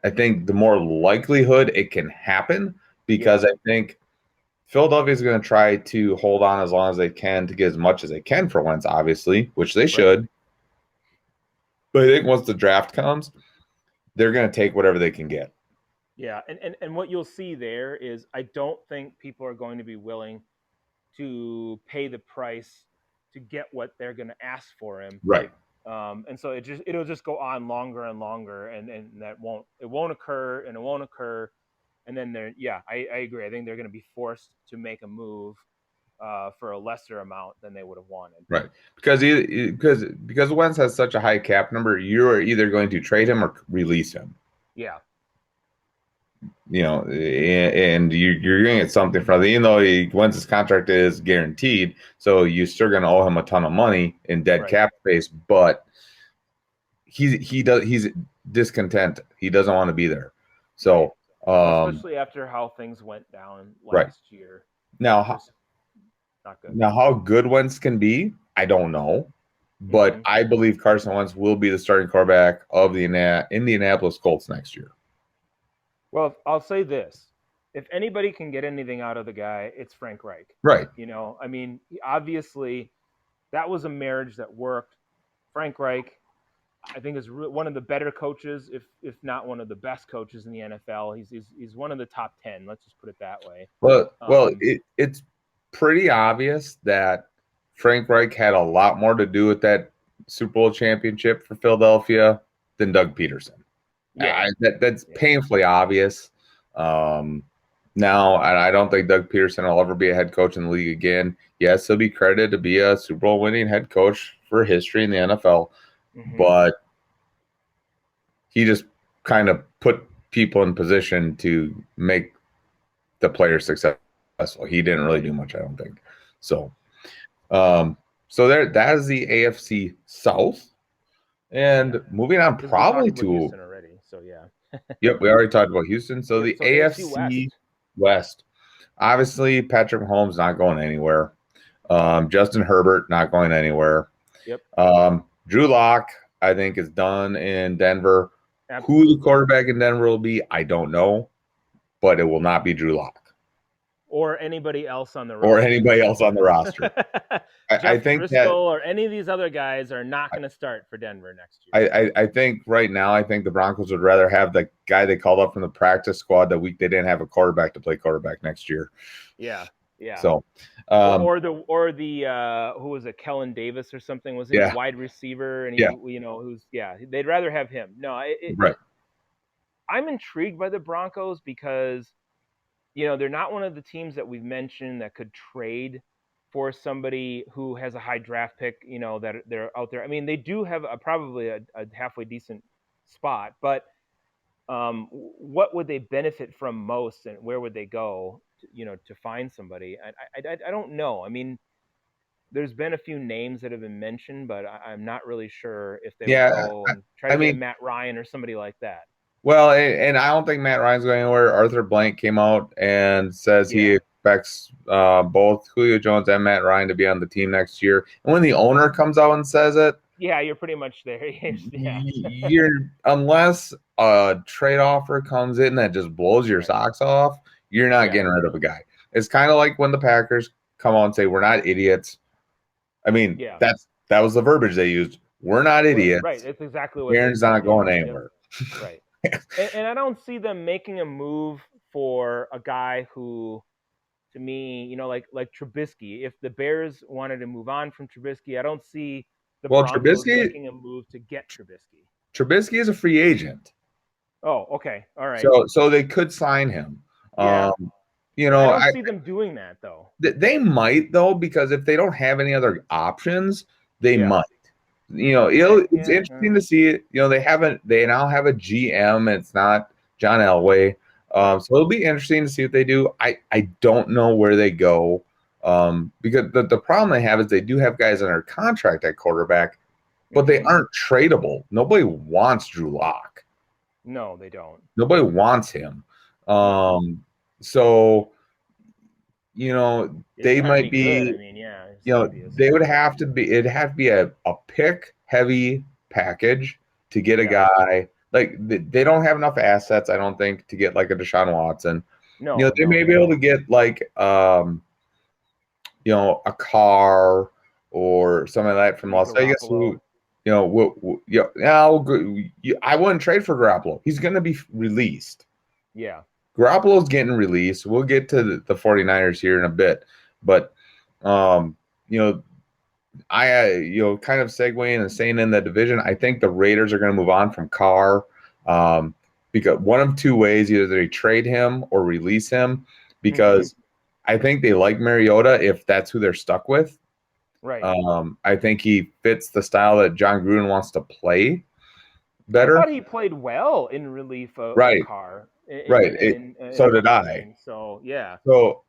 I think the more likelihood it can happen because Yeah. I think Philadelphia is going to try to hold on as long as they can to get as much as they can for Wentz, obviously, which they Right. should. But I think once the draft comes, they're going to take whatever they can get. Yeah. And what you'll see there is, I don't think people are going to be willing to pay the price to get what they're going to ask for him. Right. And so it'll just go on longer and longer, and it won't occur, and it won't occur. And then I agree. I think they're going to be forced to make a move for a lesser amount than they would have wanted. Right. Because Wentz has such a high cap number, you are either going to trade him or release him. Yeah. And you're going to get something from it, even though Wentz's contract is guaranteed, so you're still going to owe him a ton of money in dead Right. cap space. But he's discontent. He doesn't want to be there. So, especially after how things went down right last year, now, just not good. now how good Wentz can be, I don't know, but Mm-hmm. I believe Carson Wentz will be the starting quarterback of the Indianapolis Colts next year. Well, I'll say this: if anybody can get anything out of the guy, it's Frank Reich. Right. I mean, obviously, that was a marriage that worked. Frank Reich, I think, is one of the better coaches, if not one of the best coaches in the NFL. He's one of the top 10. Let's just put it that way. It's pretty obvious that Frank Reich had a lot more to do with that Super Bowl championship for Philadelphia than Doug Peterson. Yeah, That's painfully obvious. Now, and I don't think Doug Peterson will ever be a head coach in the league again. Yes, he'll be credited to be a Super Bowl winning head coach for history in the NFL, but he just kind of put people in position to make the players successful. He didn't really do much, I don't think. So, that is the AFC South. And moving on, probably to Houston already. So yeah. Yep, we already talked about Houston. So the So AFC West. West. Obviously, Patrick Mahomes not going anywhere. Justin Herbert not going anywhere. Yep. Drew Lock, I think, is done in Denver. Who the Absolutely. quarterback in Denver will be, I don't know, but it will not be Drew Lock Or anybody else on the or roster for anybody else on Denver. the roster. I Jeff think that Driscoll or any of these other guys are not going to start for Denver next year. I think right now, I think the Broncos would rather have the guy they called up from the practice squad the week they didn't have a quarterback to play quarterback next year. Yeah, yeah. So, or the who was it? Kellen Davis or something? Was he a yeah, wide receiver? And he, yeah, who's they'd rather have him. No, right. I'm intrigued by the Broncos because they're not one of the teams that we've mentioned that could trade for somebody who has a high draft pick. That they're out there. I mean, they do have probably a halfway decent spot, but what would they benefit from most, and where would they go to find somebody? I don't know. I mean, there's been a few names that have been mentioned, but I'm not really sure if they would Yeah, go and try I to get a mean, Matt Ryan or somebody like that. well, and I don't think Matt Ryan's going anywhere. Arthur Blank came out and says he Yeah, expects both Julio Jones and Matt Ryan to be on the team next year. And when the owner comes out and says it, yeah, you're pretty much there. Yeah, you're unless a trade offer comes in that just blows your right. socks off, you're not Yeah, getting rid of a guy. It's kind of like when the Packers come out and say we're not idiots. I mean, yeah. that was the verbiage they used. We're not Right. idiots. It's exactly what they Aaron's said. not Yep, going yep. anywhere. Right. And I don't see them making a move for a guy who, to me, like Trubisky. If the Bears wanted to move on from Trubisky, I don't see the Well, Broncos making a move to get Trubisky. Trubisky is a free agent. Oh, okay, all right. So they could sign him. Yeah, Um, you I know, don't I see them doing that though. they might though because if they don't have any other options, they Yeah. might. Okay. It's Yeah. interesting to see it. They now have a GM. It's not John Elway. Right. So it'll be interesting to see what they do. I don't know where they go. Because the problem they have is they do have guys under contract at quarterback, but they Mm-hmm. aren't tradable. Nobody wants Drew Lock. No, they don't. Nobody wants him. No. So It's they got to might be good. I be, mean, yeah, it's got to be a they would star. have to be, it'd have to be a pick heavy package to get a Yeah. guy. Like they don't have enough assets, I don't think, to get like a Deshaun Watson. No, They no, may they be able to don't. get like, a car or something like that from Jimmy Las Vegas. Garoppolo. I wouldn't trade for Garoppolo. He's going to be released. Yeah. Garoppolo's getting released. We'll get to the 49ers here in a bit, but um, you know, kind of segueing and staying in the division. I think the Raiders are going to move on from Carr, um, because one of two ways: either they trade him or release him, Mm-hmm. because I think they like Mariota if that's who they're stuck with. Right. I think he fits the style that John Gruden wants to play I better. thought he played well in relief of Right, Carr right. in So a did couple of I. games. So yeah, So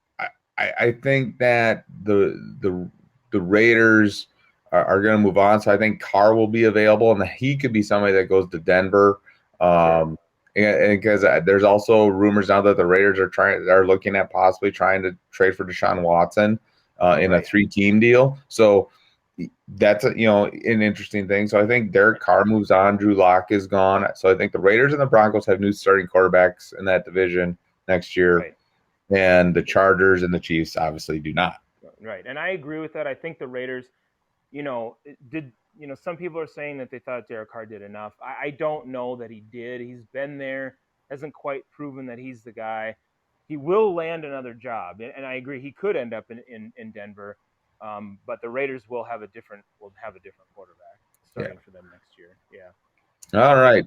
I think that the Raiders are going to move on. So I think Carr will be available, and he could be somebody that goes to Denver. sure. And because there's also rumors now that the Raiders are looking at possibly trying to trade for Deshaun Watson in a Right. 3-team deal. So that's an interesting thing. So I think Derek Carr moves on. Drew Lock is gone. So I think the Raiders and the Broncos have new starting quarterbacks in that division next year, Right. and the Chargers and the Chiefs obviously do not. Right. And I agree with that. I think the Raiders, did some people are saying that they thought Derek Carr did enough. I don't know that he did. He's been there, hasn't quite proven that he's the guy. He will land another job, and I agree he could end up in Denver, but the Raiders will have a different quarterback Yeah. starting for them next year. Yeah. All right.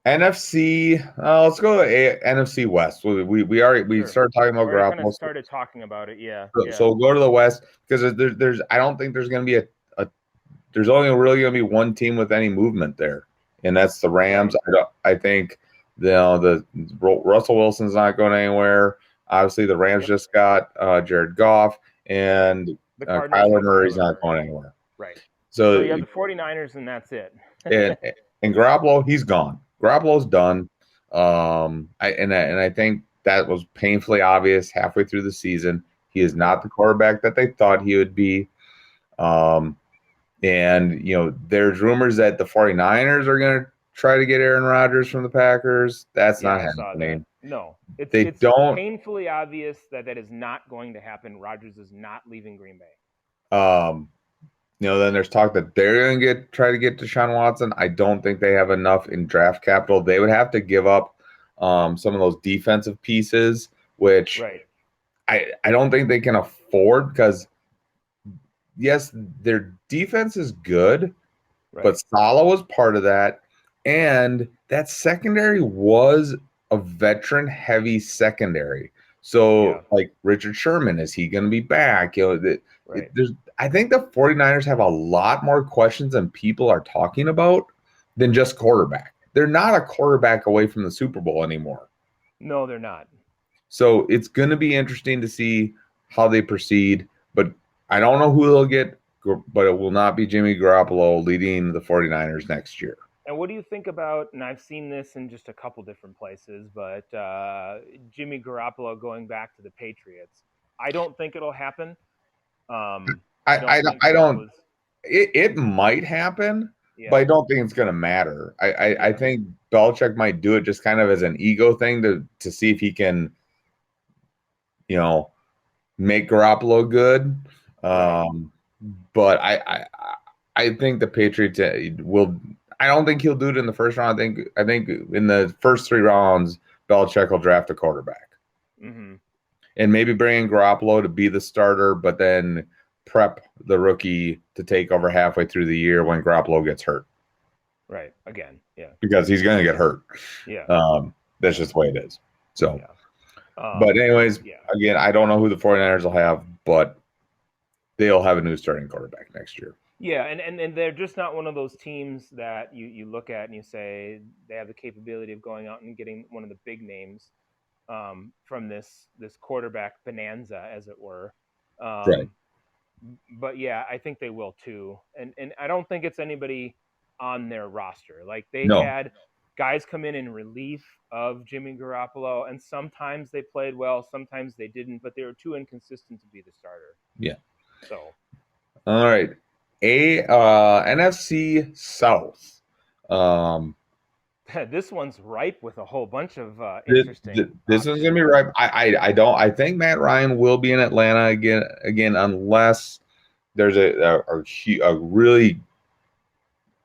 NFC. Let's go to NFC West. We Sure. started talking about Already kind of Garoppolo, started talking about it. Yeah. so Yeah. we'll go to the West because there's I don't think there's going to be a there's only really going to be one team with any movement there, and that's the Rams. Right. I think the Russell Wilson's not going anywhere. Obviously, the Rams Yep. just got Jared Goff, Right. and The Cardinals Kyler have Murray's Kyler not Murray. going anywhere. Right. So So you have the 49ers, and that's it. and Garoppolo, he's gone. Garoppolo's done. I think that was painfully obvious halfway through the season. He is not Yep. the quarterback that they thought he would be. And, there's rumors that the 49ers are going to try to get Aaron Rodgers from the Packers. That's Yeah, not I saw that. happening. No, They it's don't. painfully obvious that that is not going to happen. Rodgers is not leaving Green Bay. Um, then there's talk that they're going to try to get Deshaun Watson. I don't think they have enough in draft capital. They would have to give up some of those defensive pieces, which Right. I don't think they can afford because, yes, their defense is good, Right. but Salah was part of that. And that secondary was a veteran-heavy secondary. So, Yeah. like Richard Sherman, is he going to be back? Right. I think the 49ers have a lot more questions than people are talking about than just quarterback. They're not a quarterback away from the Super Bowl anymore. No, they're not. So it's going to be interesting to see how they proceed. But I don't know who they'll get, but it will not be Jimmy Garoppolo leading the 49ers next year. And what do you think about, and I've seen this in just a couple different places, but Jimmy Garoppolo going back to the Patriots? I don't think it'll happen. I don't think I that don't. was, It might happen, but I yeah, don't think it's going to matter. I yeah, think Belichick might do it just kind of as an ego thing to see if he can, you know, make Garoppolo good. right. But I think the Patriots will. I don't think he'll do it in the first round. I think in the first 3 rounds, Belichick will draft a quarterback Mm-hmm. and maybe bring in Garoppolo to be the starter, but then prep the rookie to take over halfway through the year when Garoppolo gets hurt Right. Again. Yeah. because he's going to get hurt. Yeah. That's Yeah. just the way it is. So, Yeah. but anyways, Yeah. again, I don't know who the 49ers will have, but they'll have a new starting quarterback next year. Yeah, and they're just not one of those teams that you look at and you say they have the capability of going out and getting one of the big names from this quarterback bonanza, as it were. Right. Um, but yeah, I think they will too, and I don't think it's anybody on their roster. Like they No. had guys come in relief of Jimmy Garoppolo, and sometimes they played well, sometimes they didn't, but they were too inconsistent to be the starter. Yeah. So All right. NFC South. Um, this one's ripe with a whole bunch of this, interesting this is gonna be options. right. I think Matt Ryan will be in Atlanta again unless there's a really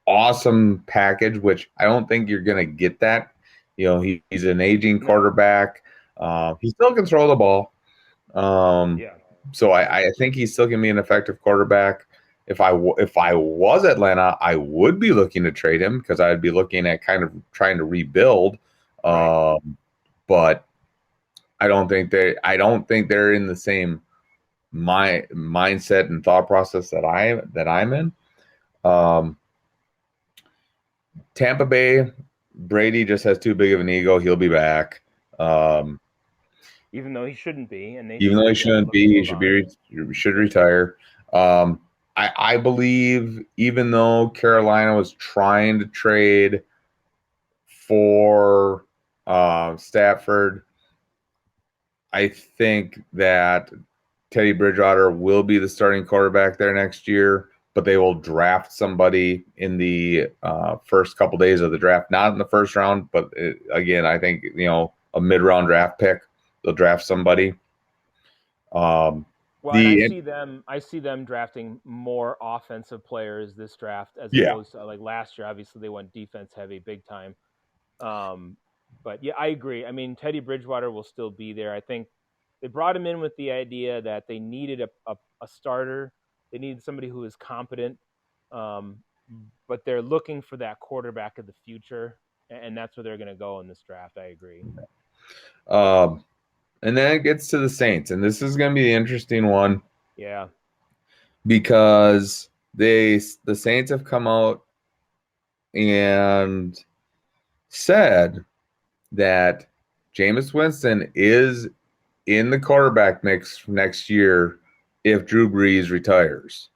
awesome package, which I don't think you're gonna get that. He's an aging No, quarterback. He still can throw the ball. Um, yeah, so I think he's still gonna be an effective quarterback. If I was Atlanta, I would be looking to trade him because I'd be looking at kind of trying to rebuild. right. But I don't think they're in the same mindset and thought process that I'm in. Um, Tampa Bay, Brady just has too big of an ego. He'll be back. Um, Even though he shouldn't be, and they Even though he should shouldn't look to be, move on. he should retire. Um, I believe even though Carolina was trying to trade for Stafford, I think that Teddy Bridgewater will be the starting quarterback there next year, but they will draft somebody in the first couple days of the draft, not in the first round, but again, I think a mid-round draft pick. They'll draft somebody. Um, Well, and the I see them drafting more offensive players this draft as Yeah, opposed to like last year. Obviously, they went defense heavy, big time. Um, but yeah, I agree. I mean, Teddy Bridgewater will still be there. I think they brought him in with the idea that they needed a starter. They needed somebody who is competent, um, but they're looking for that quarterback of the future, and that's where they're going to go in this draft. I agree. um, and then it gets to the Saints, and this is going to be the interesting one Yeah, because the Saints have come out and said that Jameis Winston is in the quarterback mix next year if Drew Brees retires.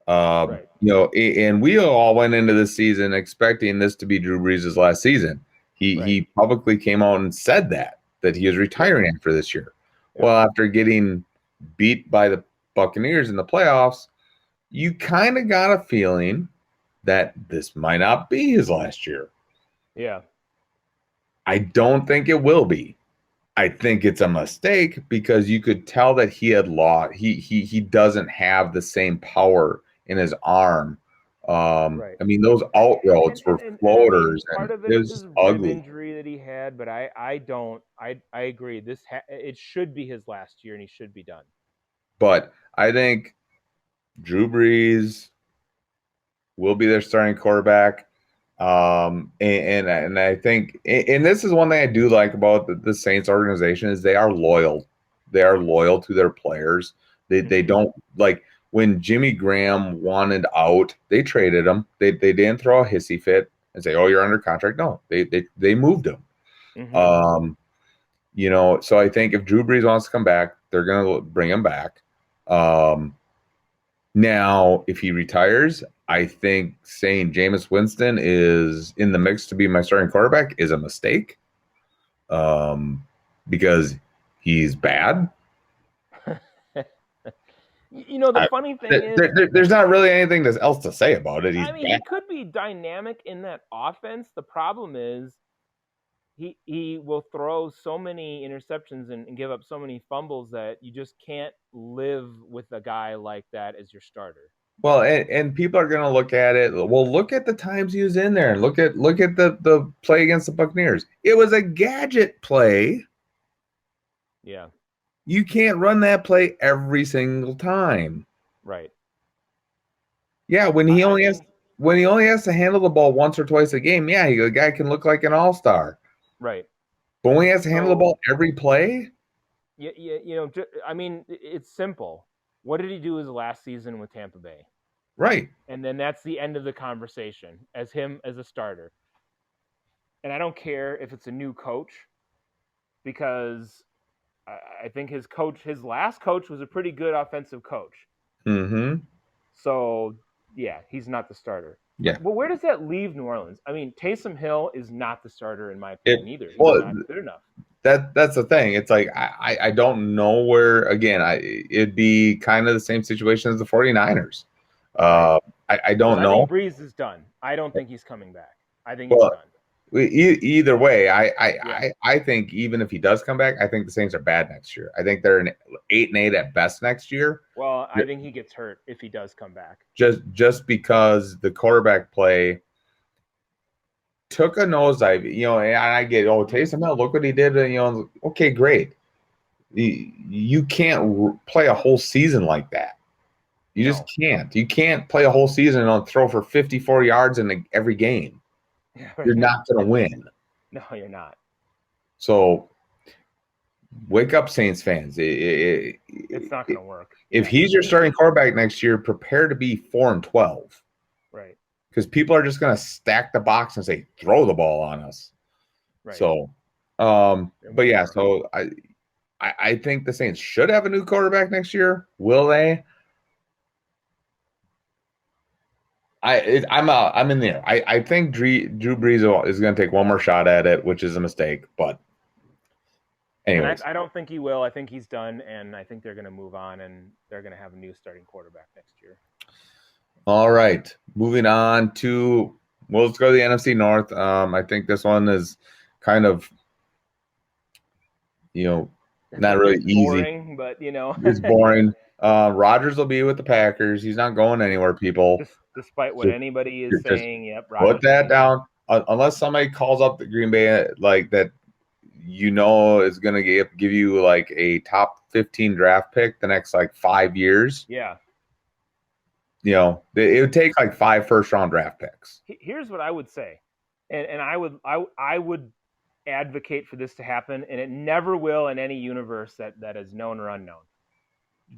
right, And we all went into this season expecting this to be Drew Brees' last season. He right. he publicly came out and said that. that he is retiring after this year. Well, after getting beat by the Buccaneers in the playoffs, you kind of got a feeling that this might not be his last year. Yeah. I don't think it will be. I think it's a mistake because you could tell that he had lost. He doesn't have the same power in his arm. Right. I mean, those out routes were And I mean, floaters, part and of it it is was his just rib ugly. injury that he had, but I agree. It should be his last year, and he should be done. But I think Drew Brees will be their starting quarterback. And I think, and this is one thing I do like about the Saints organization is they are loyal. They are loyal to their players. They don't like when Jimmy Graham wanted out, they traded him. They didn't throw a hissy fit and say, "Oh, you're under contract." No, they moved him. So I think if Drew Brees wants to come back, they're gonna bring him back. Now, if he retires, I think saying Jameis Winston is in the mix to be my starting quarterback is a mistake, because he's bad. The funny thing is, there's not really anything else to say about it. He's I mean, bad. he could be dynamic in that offense. The problem is he will throw so many interceptions and give up so many fumbles that you just can't live with a guy like that as your starter. Well, and people are going to look at it. Well, look at the times he was in there, and look at the play against the Buccaneers. It was a gadget play. Yeah. You can't run that play every single time. Right. Yeah, when he only has to handle the ball once or twice a game, yeah, the guy can look like an all-star. Right. But when he has to handle the ball every play, yeah, I mean, it's simple. What did he do his last season with Tampa Bay? right. And then that's the end of the conversation as him as a starter. And I don't care if it's a new coach, because I think his last coach was a pretty good offensive coach. Mm-hmm. So yeah, he's not the starter. Yeah. But where does that leave New Orleans? I mean, Taysom Hill is not the starter in my opinion either. He's not good enough. That's the thing. It's like I don't know where, again, it'd be kind of the same situation as the 49ers. Right. I don't know. I think Breeze is done. I don't think he's coming back. I think he's Well, done. either way, I think even if he does come back, I think the Saints are bad next year. I think they're an 8-8 at best next year. Well, I think he gets hurt if he does come back. Just because the quarterback play took a nosedive, and I get, Taysom Hill, look what he did, okay, great. You can't play a whole season like that. You just can't. You can't play a whole season and throw for 54 yards in every game. You're not going to win. No, you're not. So wake up, Saints fans. It's not going to work. If he's your starting quarterback next year, prepare to be 4-12. Right. Because people are just going to stack the box and say, throw the ball on us. Right. So, but yeah, so I think the Saints should have a new quarterback next year. Will they? I'm in there. I think Drew Brees is going to take one more shot at it, which is a mistake. But anyways, I don't think he will. I think he's done, and I think they're going to move on, and they're going to have a new starting quarterback next year. All right, moving on to let's go to the NFC North. I think this one is kind of not really easy. Boring, but it's boring. Rodgers will be with the Packers. He's not going anywhere, people. Despite what anybody is saying, yep. Rodgers put that down. Unless somebody calls up the Green Bay like that, is going to give you like a top 15 draft pick the next like 5 years. Yeah. It would take like 5 first-round draft picks. Here's what I would say, and I would advocate for this to happen, and it never will in any universe that is known or unknown.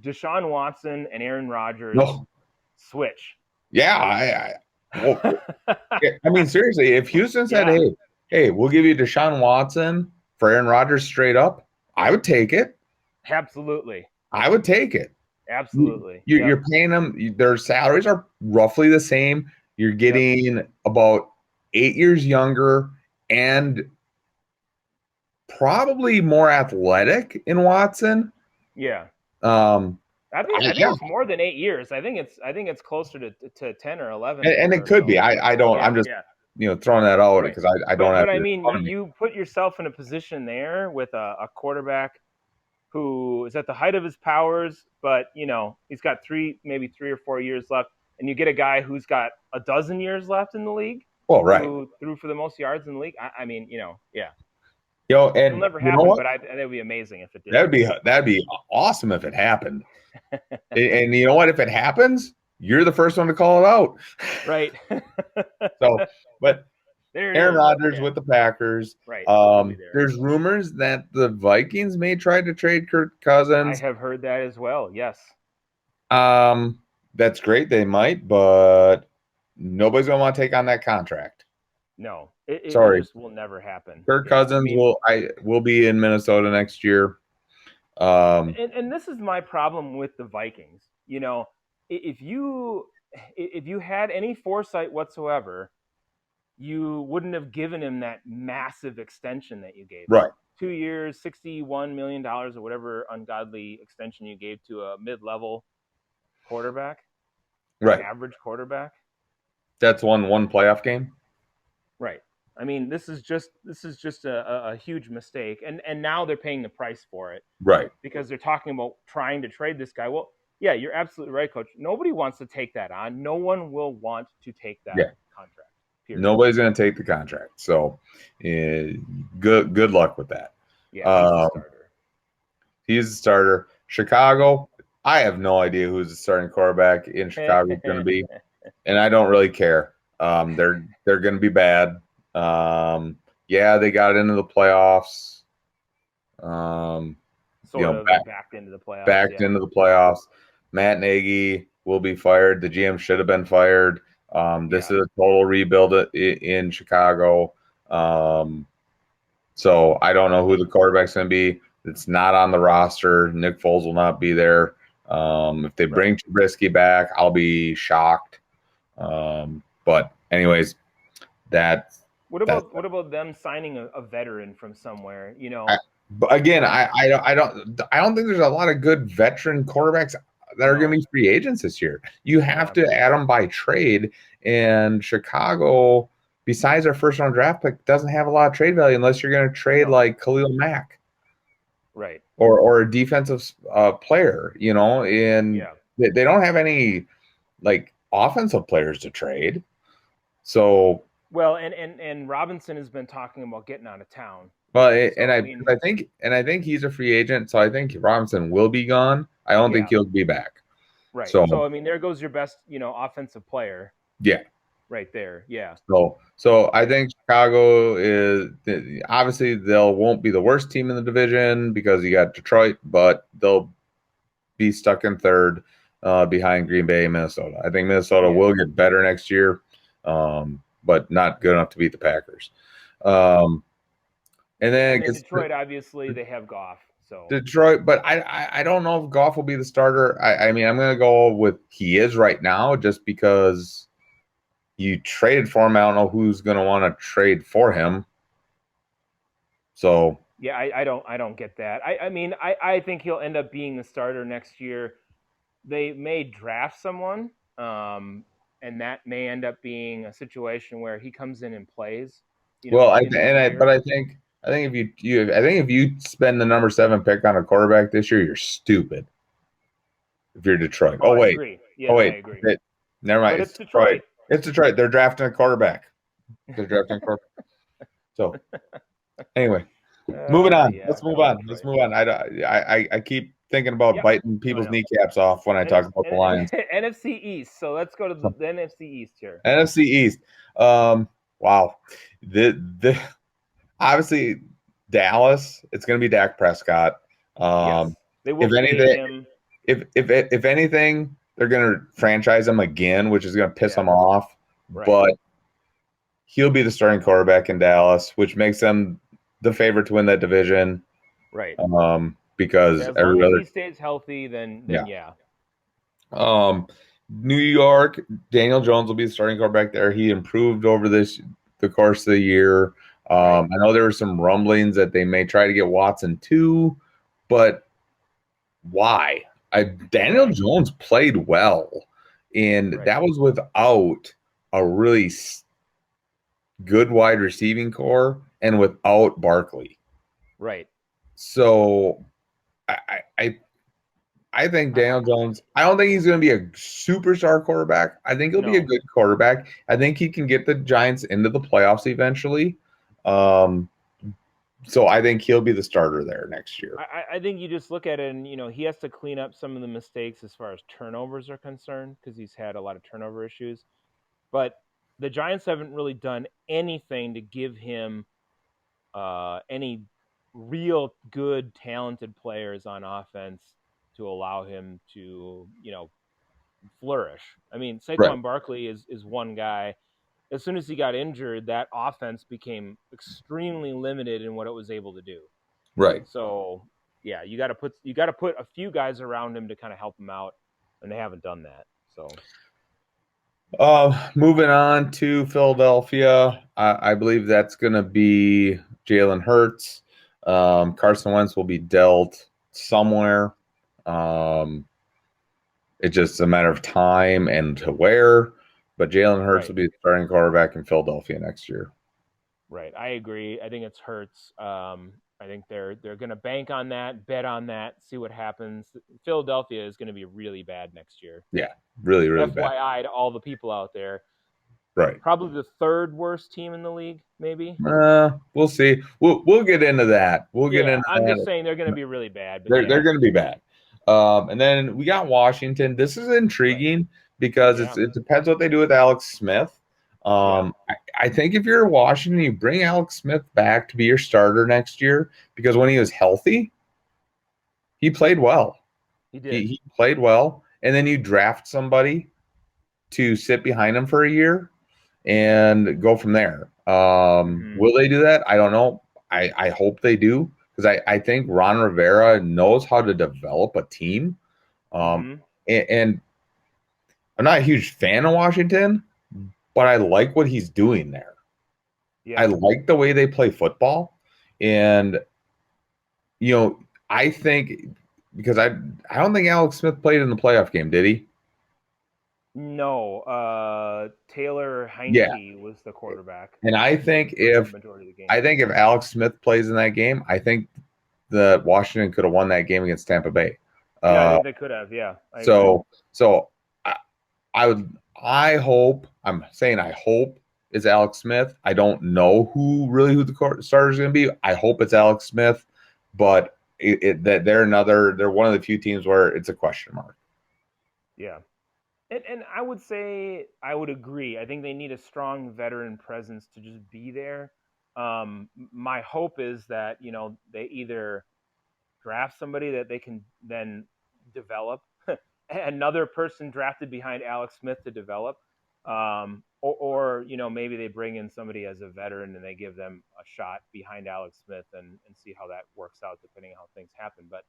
Deshaun Watson and Aaron Rodgers switch. Yeah, I mean, seriously, if Houston said, hey, we'll give you Deshaun Watson for Aaron Rodgers straight up, I would take it. Absolutely. I would take it. Absolutely. You're paying them. Their salaries are roughly the same. You're getting about 8 years younger and probably more athletic in Watson. Yeah. Um, I think yeah, it's more than 8 years. I think it's closer to 10 or 11 and it or could so. be. I don't. Yeah, I'm just yeah, throwing that out right. because I don't But have I it in mean, front of me. you put yourself in a position there with a quarterback who is at the height of his powers, but he's got maybe 3 or 4 years left, and you get a guy who's got a dozen years left in the league, Well, right. who threw for the most yards in the league. I mean, yeah, it'll And never you know happen, what? but that would be amazing if it did. That'd be awesome if it happened. And you know what? If it happens, you're the first one to call it out. Right. So, but There it Aaron is. Rodgers Yeah. with the Packers. Right. He'll be there. There's rumors that the Vikings may try to trade Kirk I Cousins. have heard that as well. Yes. That's great. They might, but nobody's gonna want to take on that contract. No, it Sorry, just will never happen. Kirk Yeah. I Cousins mean, will be in Minnesota next year. Um, and this is my problem with the Vikings. If you had any foresight whatsoever, you wouldn't have given him that massive extension that you gave him. right, 2 years, $61 million, or whatever ungodly extension you gave to a mid-level quarterback, right. average quarterback. That's one playoff game. Right. I mean, this is just a huge mistake, and now they're paying the price for it Right. because they're talking about trying to trade this guy. Well, yeah, you're absolutely right, Coach. Nobody wants to take that on. No one will want to take that Yeah. contract. Period. Nobody's going to take the contract. So, good luck with that. Yeah, he's the Um, starter. he's the starter. Chicago. I have no idea who's the starting quarterback in Chicago is going to be, and I don't really care. They're going to be bad. Yeah, they got into the playoffs. Um, Sort of. They backed into the playoffs. backed Yeah. into the playoffs. Matt Nagy will be fired. The GM should have been fired. This Yeah. is a total rebuild in Chicago. So I don't know who the quarterback's going to be. It's not on the roster. Nick Foles will not be there. If they bring Right. Trubisky back, I'll be shocked. But anyways, that What about them signing a veteran from somewhere? but again, Like I don't think there's a lot of good veteran quarterbacks that are going to no. be free agents this year. You have Yeah. to add them by trade, and Chicago, besides their first round draft pick, doesn't have a lot of trade value unless you're going to trade No. like Khalil Mack Right. or a defensive player, and Yeah. they don't have any like offensive players to trade. So, Well, and Robinson has been talking about getting out of town. well, So I mean, I think he's a free agent, so I think Robinson will be gone. I don't think yeah. he'll be back. Right. So, So I mean, there goes your best, offensive player yeah. right there. Yeah. So I Yeah. think Chicago is obviously they'll won't be the worst team in the division because you got Detroit, but they'll be stuck in third behind Green Bay and Minnesota. I think Minnesota Yeah. will get better next year, but not good enough to beat the Packers. Right. And then And it then gets Detroit, obviously, they have Goff. So Detroit, but I don't know if Goff will be the starter. I mean, I'm going to go with he is right now just because you traded for him. I don't know who's going to want to trade for him. So yeah, I don't get that. I mean, I think he'll end up being the starter next year. They may draft someone, and that may end up being a situation where he comes in and plays. well, Beginning of the year. I think if you spend the number 7 pick on a quarterback this year, you're stupid. If you're Detroit. Oh, I agree. Oh Yeah, I wait, agree. never mind. But It's it's Detroit. Detroit. It's Detroit. They're drafting a quarterback. They're drafting a quarterback. So anyway, moving on. Yeah, Let's move go on. Let's Detroit. move on. I keep thinking about Yep. biting Oh, I people's know. kneecaps off when I talk about the Lions. NFC East. So let's go to So, the NFC East here. NFC East. Wow. The obviously Dallas. It's going to be Dak Prescott. Yes, they will If pay anything, him. if anything, they're going to franchise him again, which is going to piss Yeah, him off. right, But he'll be the starting quarterback in Dallas, which makes them the favorite to win that division. right. Because As long every as other he stays healthy, then yeah. yeah, New York, Daniel Jones will be the starting quarterback there. He improved over the course of the year. Right. I know there were some rumblings that they may try to get Watson too, but why? Daniel Right. Jones played well, and Right. that was without a really good wide receiving core and without Barkley. Right. So I, I, I I think I, Daniel Jones, I don't think he's going to be a superstar quarterback. I think he'll be a no. good quarterback. I think he can get the Giants into the playoffs eventually. Um, so I think he'll be the starter there next year. I think you just look at it and he has to clean up some of the mistakes as far as turnovers are concerned because he's had a lot of turnover issues. But the Giants haven't really done anything to give him any real good, talented players on offense to allow him to flourish. I mean, Right, Saquon Barkley is one guy. As soon as he got injured, that offense became extremely limited in what it was able to do. right. So yeah, you got to put a few guys around him to kind of help him out, and they haven't done that. So Moving on to Philadelphia, I believe that's going to be Jalen Hurts. Carson Wentz will be dealt somewhere. Um, it's just a matter of time and to where. But Jalen Hurts right, will be the starting quarterback in Philadelphia next year. right, I agree. I think it's Hurts. I think they're going to bank on that, bet on that, see what happens. Philadelphia is going to be really bad next year. Yeah, really, really bad. FYI to all the people out there, Right. probably the third worst team in the league, maybe. We'll see. We'll get into that. We'll get Yeah, into I'm just that. saying they're going to be really bad, but They're yeah, going to be bad. And then we got Washington. This is right, intriguing because yeah, it depends what they do with Alex Smith. yeah, I think if you're Washington, you bring Alex Smith back to be your starter next year because when he was healthy, he played well. he He, did. he played well, and then you draft somebody to sit behind him for a year and go from there. Hmm. Will they do that? I don't know. I hope they do because I think Ron Rivera knows how to develop a team. Um, Hmm. and I'm not a huge fan of Washington, but I like what he's doing there. I Yeah. like the way they play football. And, you know, I think because I don't think Alex Smith played in the playoff game, did he? No, Taylor Yeah. Heineke was the quarterback And for the majority of the game. I think if Alex Smith plays in that game, I think the Washington could have won that game against Tampa Bay. Yeah, I Uh, think they could have. Yeah, I agree. so I, I hope I'm saying I hope it's Alex Smith. I don't know who the starter is going to be. I hope it's Alex Smith, but that they're one of the few teams where it's a question mark. Yeah, and I would say I would agree. I think they need a strong veteran presence to just be there. My hope is that they either draft somebody that they can then develop, another person drafted behind Alex Smith to develop, or maybe they bring in somebody as a veteran and they give them a shot behind Alex Smith and see how that works out depending on how things happen. But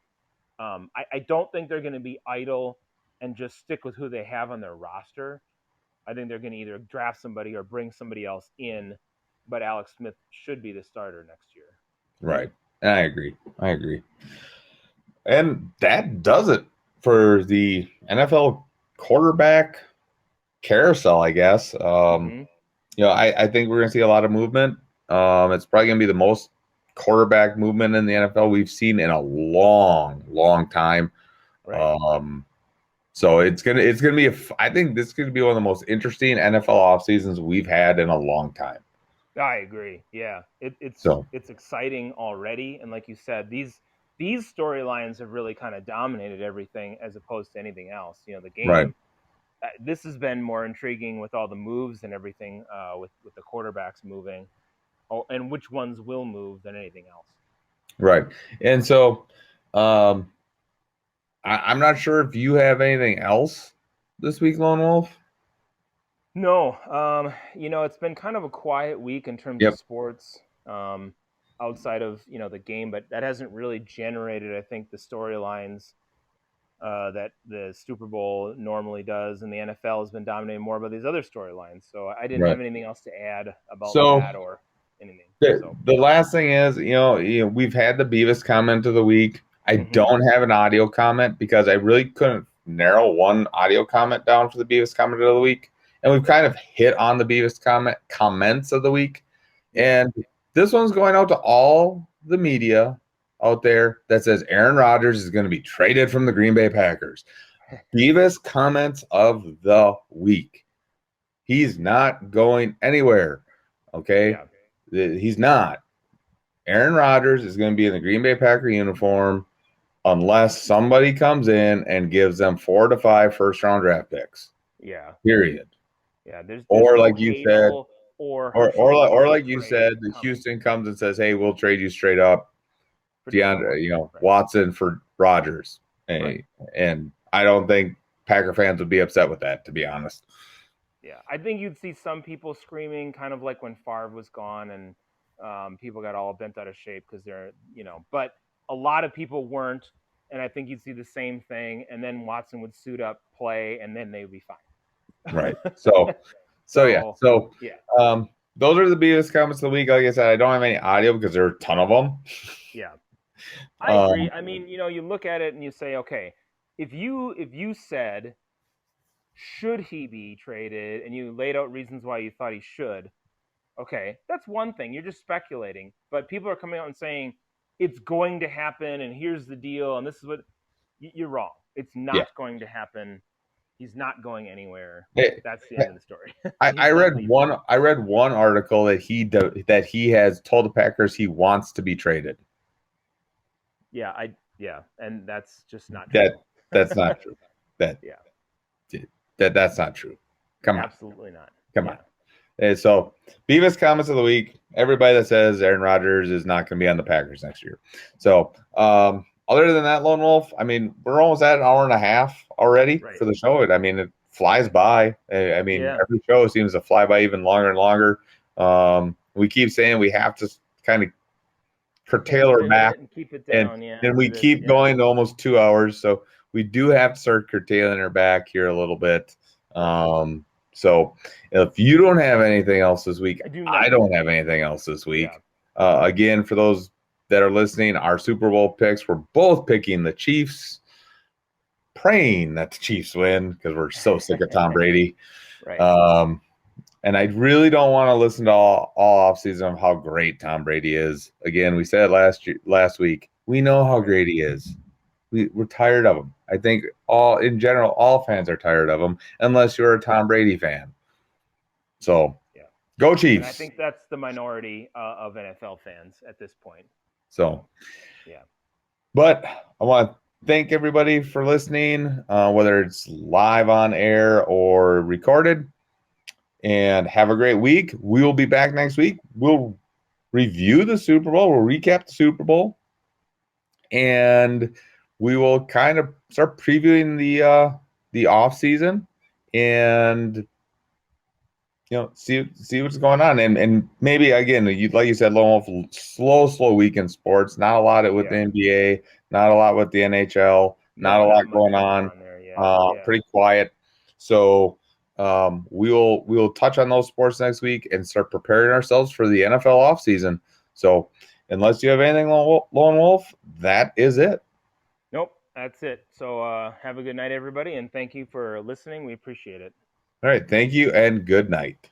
I don't think they're going to be idle and just stick with who they have on their roster. I think they're going to either draft somebody or bring somebody else in, but Alex Smith should be the starter next year. Right. And I agree. I agree. And that does it for the NFL quarterback carousel, I guess. Mm-hmm. I think we're going to see a lot of movement. It's probably going to be the most quarterback movement in the NFL we've seen in a long, long time. Right. Um, so it's gonna be I think this is going to be one of the most interesting NFL off seasons we've had in a long time. I agree. Yeah, it's So it's exciting already, and like you said, these storylines have really kind of dominated everything as opposed to anything else. The right, game. This has been more intriguing with all the moves and everything, with the quarterbacks moving, and which ones will move than anything else. right, and so um, I'm not sure if you have anything else this week, Lone Wolf. No, it's been kind of a quiet week in terms of Yep. sports, outside of the game, but that hasn't really generated, I think, the storylines that the Super Bowl normally does, and the NFL has been dominating more by these other storylines. So I didn't Right. have anything else to add about So that, or anything. The last thing is, we've had the Beavis comment of the week. I don't have an audio comment because I really couldn't narrow one audio comment down for the Beavis comment of the week. And we've kind of hit on the Beavis comments of the week. Yeah. And this one's going out to all the media out there that says Aaron Rodgers is going to be traded from the Green Bay Packers. Beavis comments of the week. He's not going anywhere. Okay. Yeah. He's not. Aaron Rodgers is going to be in the Green Bay Packer uniform unless somebody comes in and gives them 4 to 5 first-round draft picks. Yeah. Period. Yeah. There's or no like you said, or like you said, the Houston comes and says, "Hey, we'll trade you straight up, DeAndre, Watson for Rodgers." Hey, and I don't think Packer fans would be upset with that, to be honest. Yeah, I think you'd see some people screaming, kind of like when Favre was gone, and people got all bent out of shape because they're, but a lot of people weren't, and I think you'd see the same thing, and then Watson would suit up, play, and then they would be fine. Right. So those are the Beavis comments of the week. Like I said, I don't have any audio because there are a ton of them. Yeah, I agree. I mean, you look at it and you say, okay, if you said, should he be traded, and you laid out reasons why you thought he should, okay, that's one thing. You're just speculating. But people are coming out and saying it's going to happen, and here's the deal, and this is what you're wrong. It's not going to happen. He's not going anywhere. That's the end of the story. I read one article that he has told the Packers he wants to be traded. Yeah, and that's just not true. That's not true. That's not true. Come on. Absolutely not. Come on. And so, Beavis comments of the week. Everybody that says Aaron Rodgers is not going to be on the Packers next year. So, other than that, Lone Wolf, I mean, we're almost at an hour and a half already for the show. I mean, it flies by. I mean, every show seems to fly by even longer and longer. We keep saying we have to kind of curtail her back and keep it down. And we keep going to almost 2 hours. So we do have to start curtailing her back here a little bit. So if you don't have anything else this week, I don't have anything else this week. Again, for those that are listening, our Super Bowl picks, we're both picking the Chiefs, praying that the Chiefs win because we're so sick of Tom Brady. And I really don't want to listen to all offseason of how great Tom Brady is. Again, we said last week, we know how great he is. We're tired of him. I think all fans are tired of him, unless you're a Tom Brady fan. So, go Chiefs. And I think that's the minority of NFL fans at this point. So, but I want to thank everybody for listening, whether it's live on air or recorded. And have a great week. We will be back next week. We'll review the Super Bowl. We'll recap the Super Bowl. And we will kind of start previewing the off season and see what's going on. And maybe again, like you said, slow week in sports. Not a lot with the NBA, not a lot with the NHL, not a lot going on. Pretty quiet. So we'll touch on those sports next week and start preparing ourselves for the NFL offseason. So unless you have anything, Lone Wolf, that is it. Nope, that's it. So have a good night, everybody, and thank you for listening. We appreciate it. All right, thank you and good night.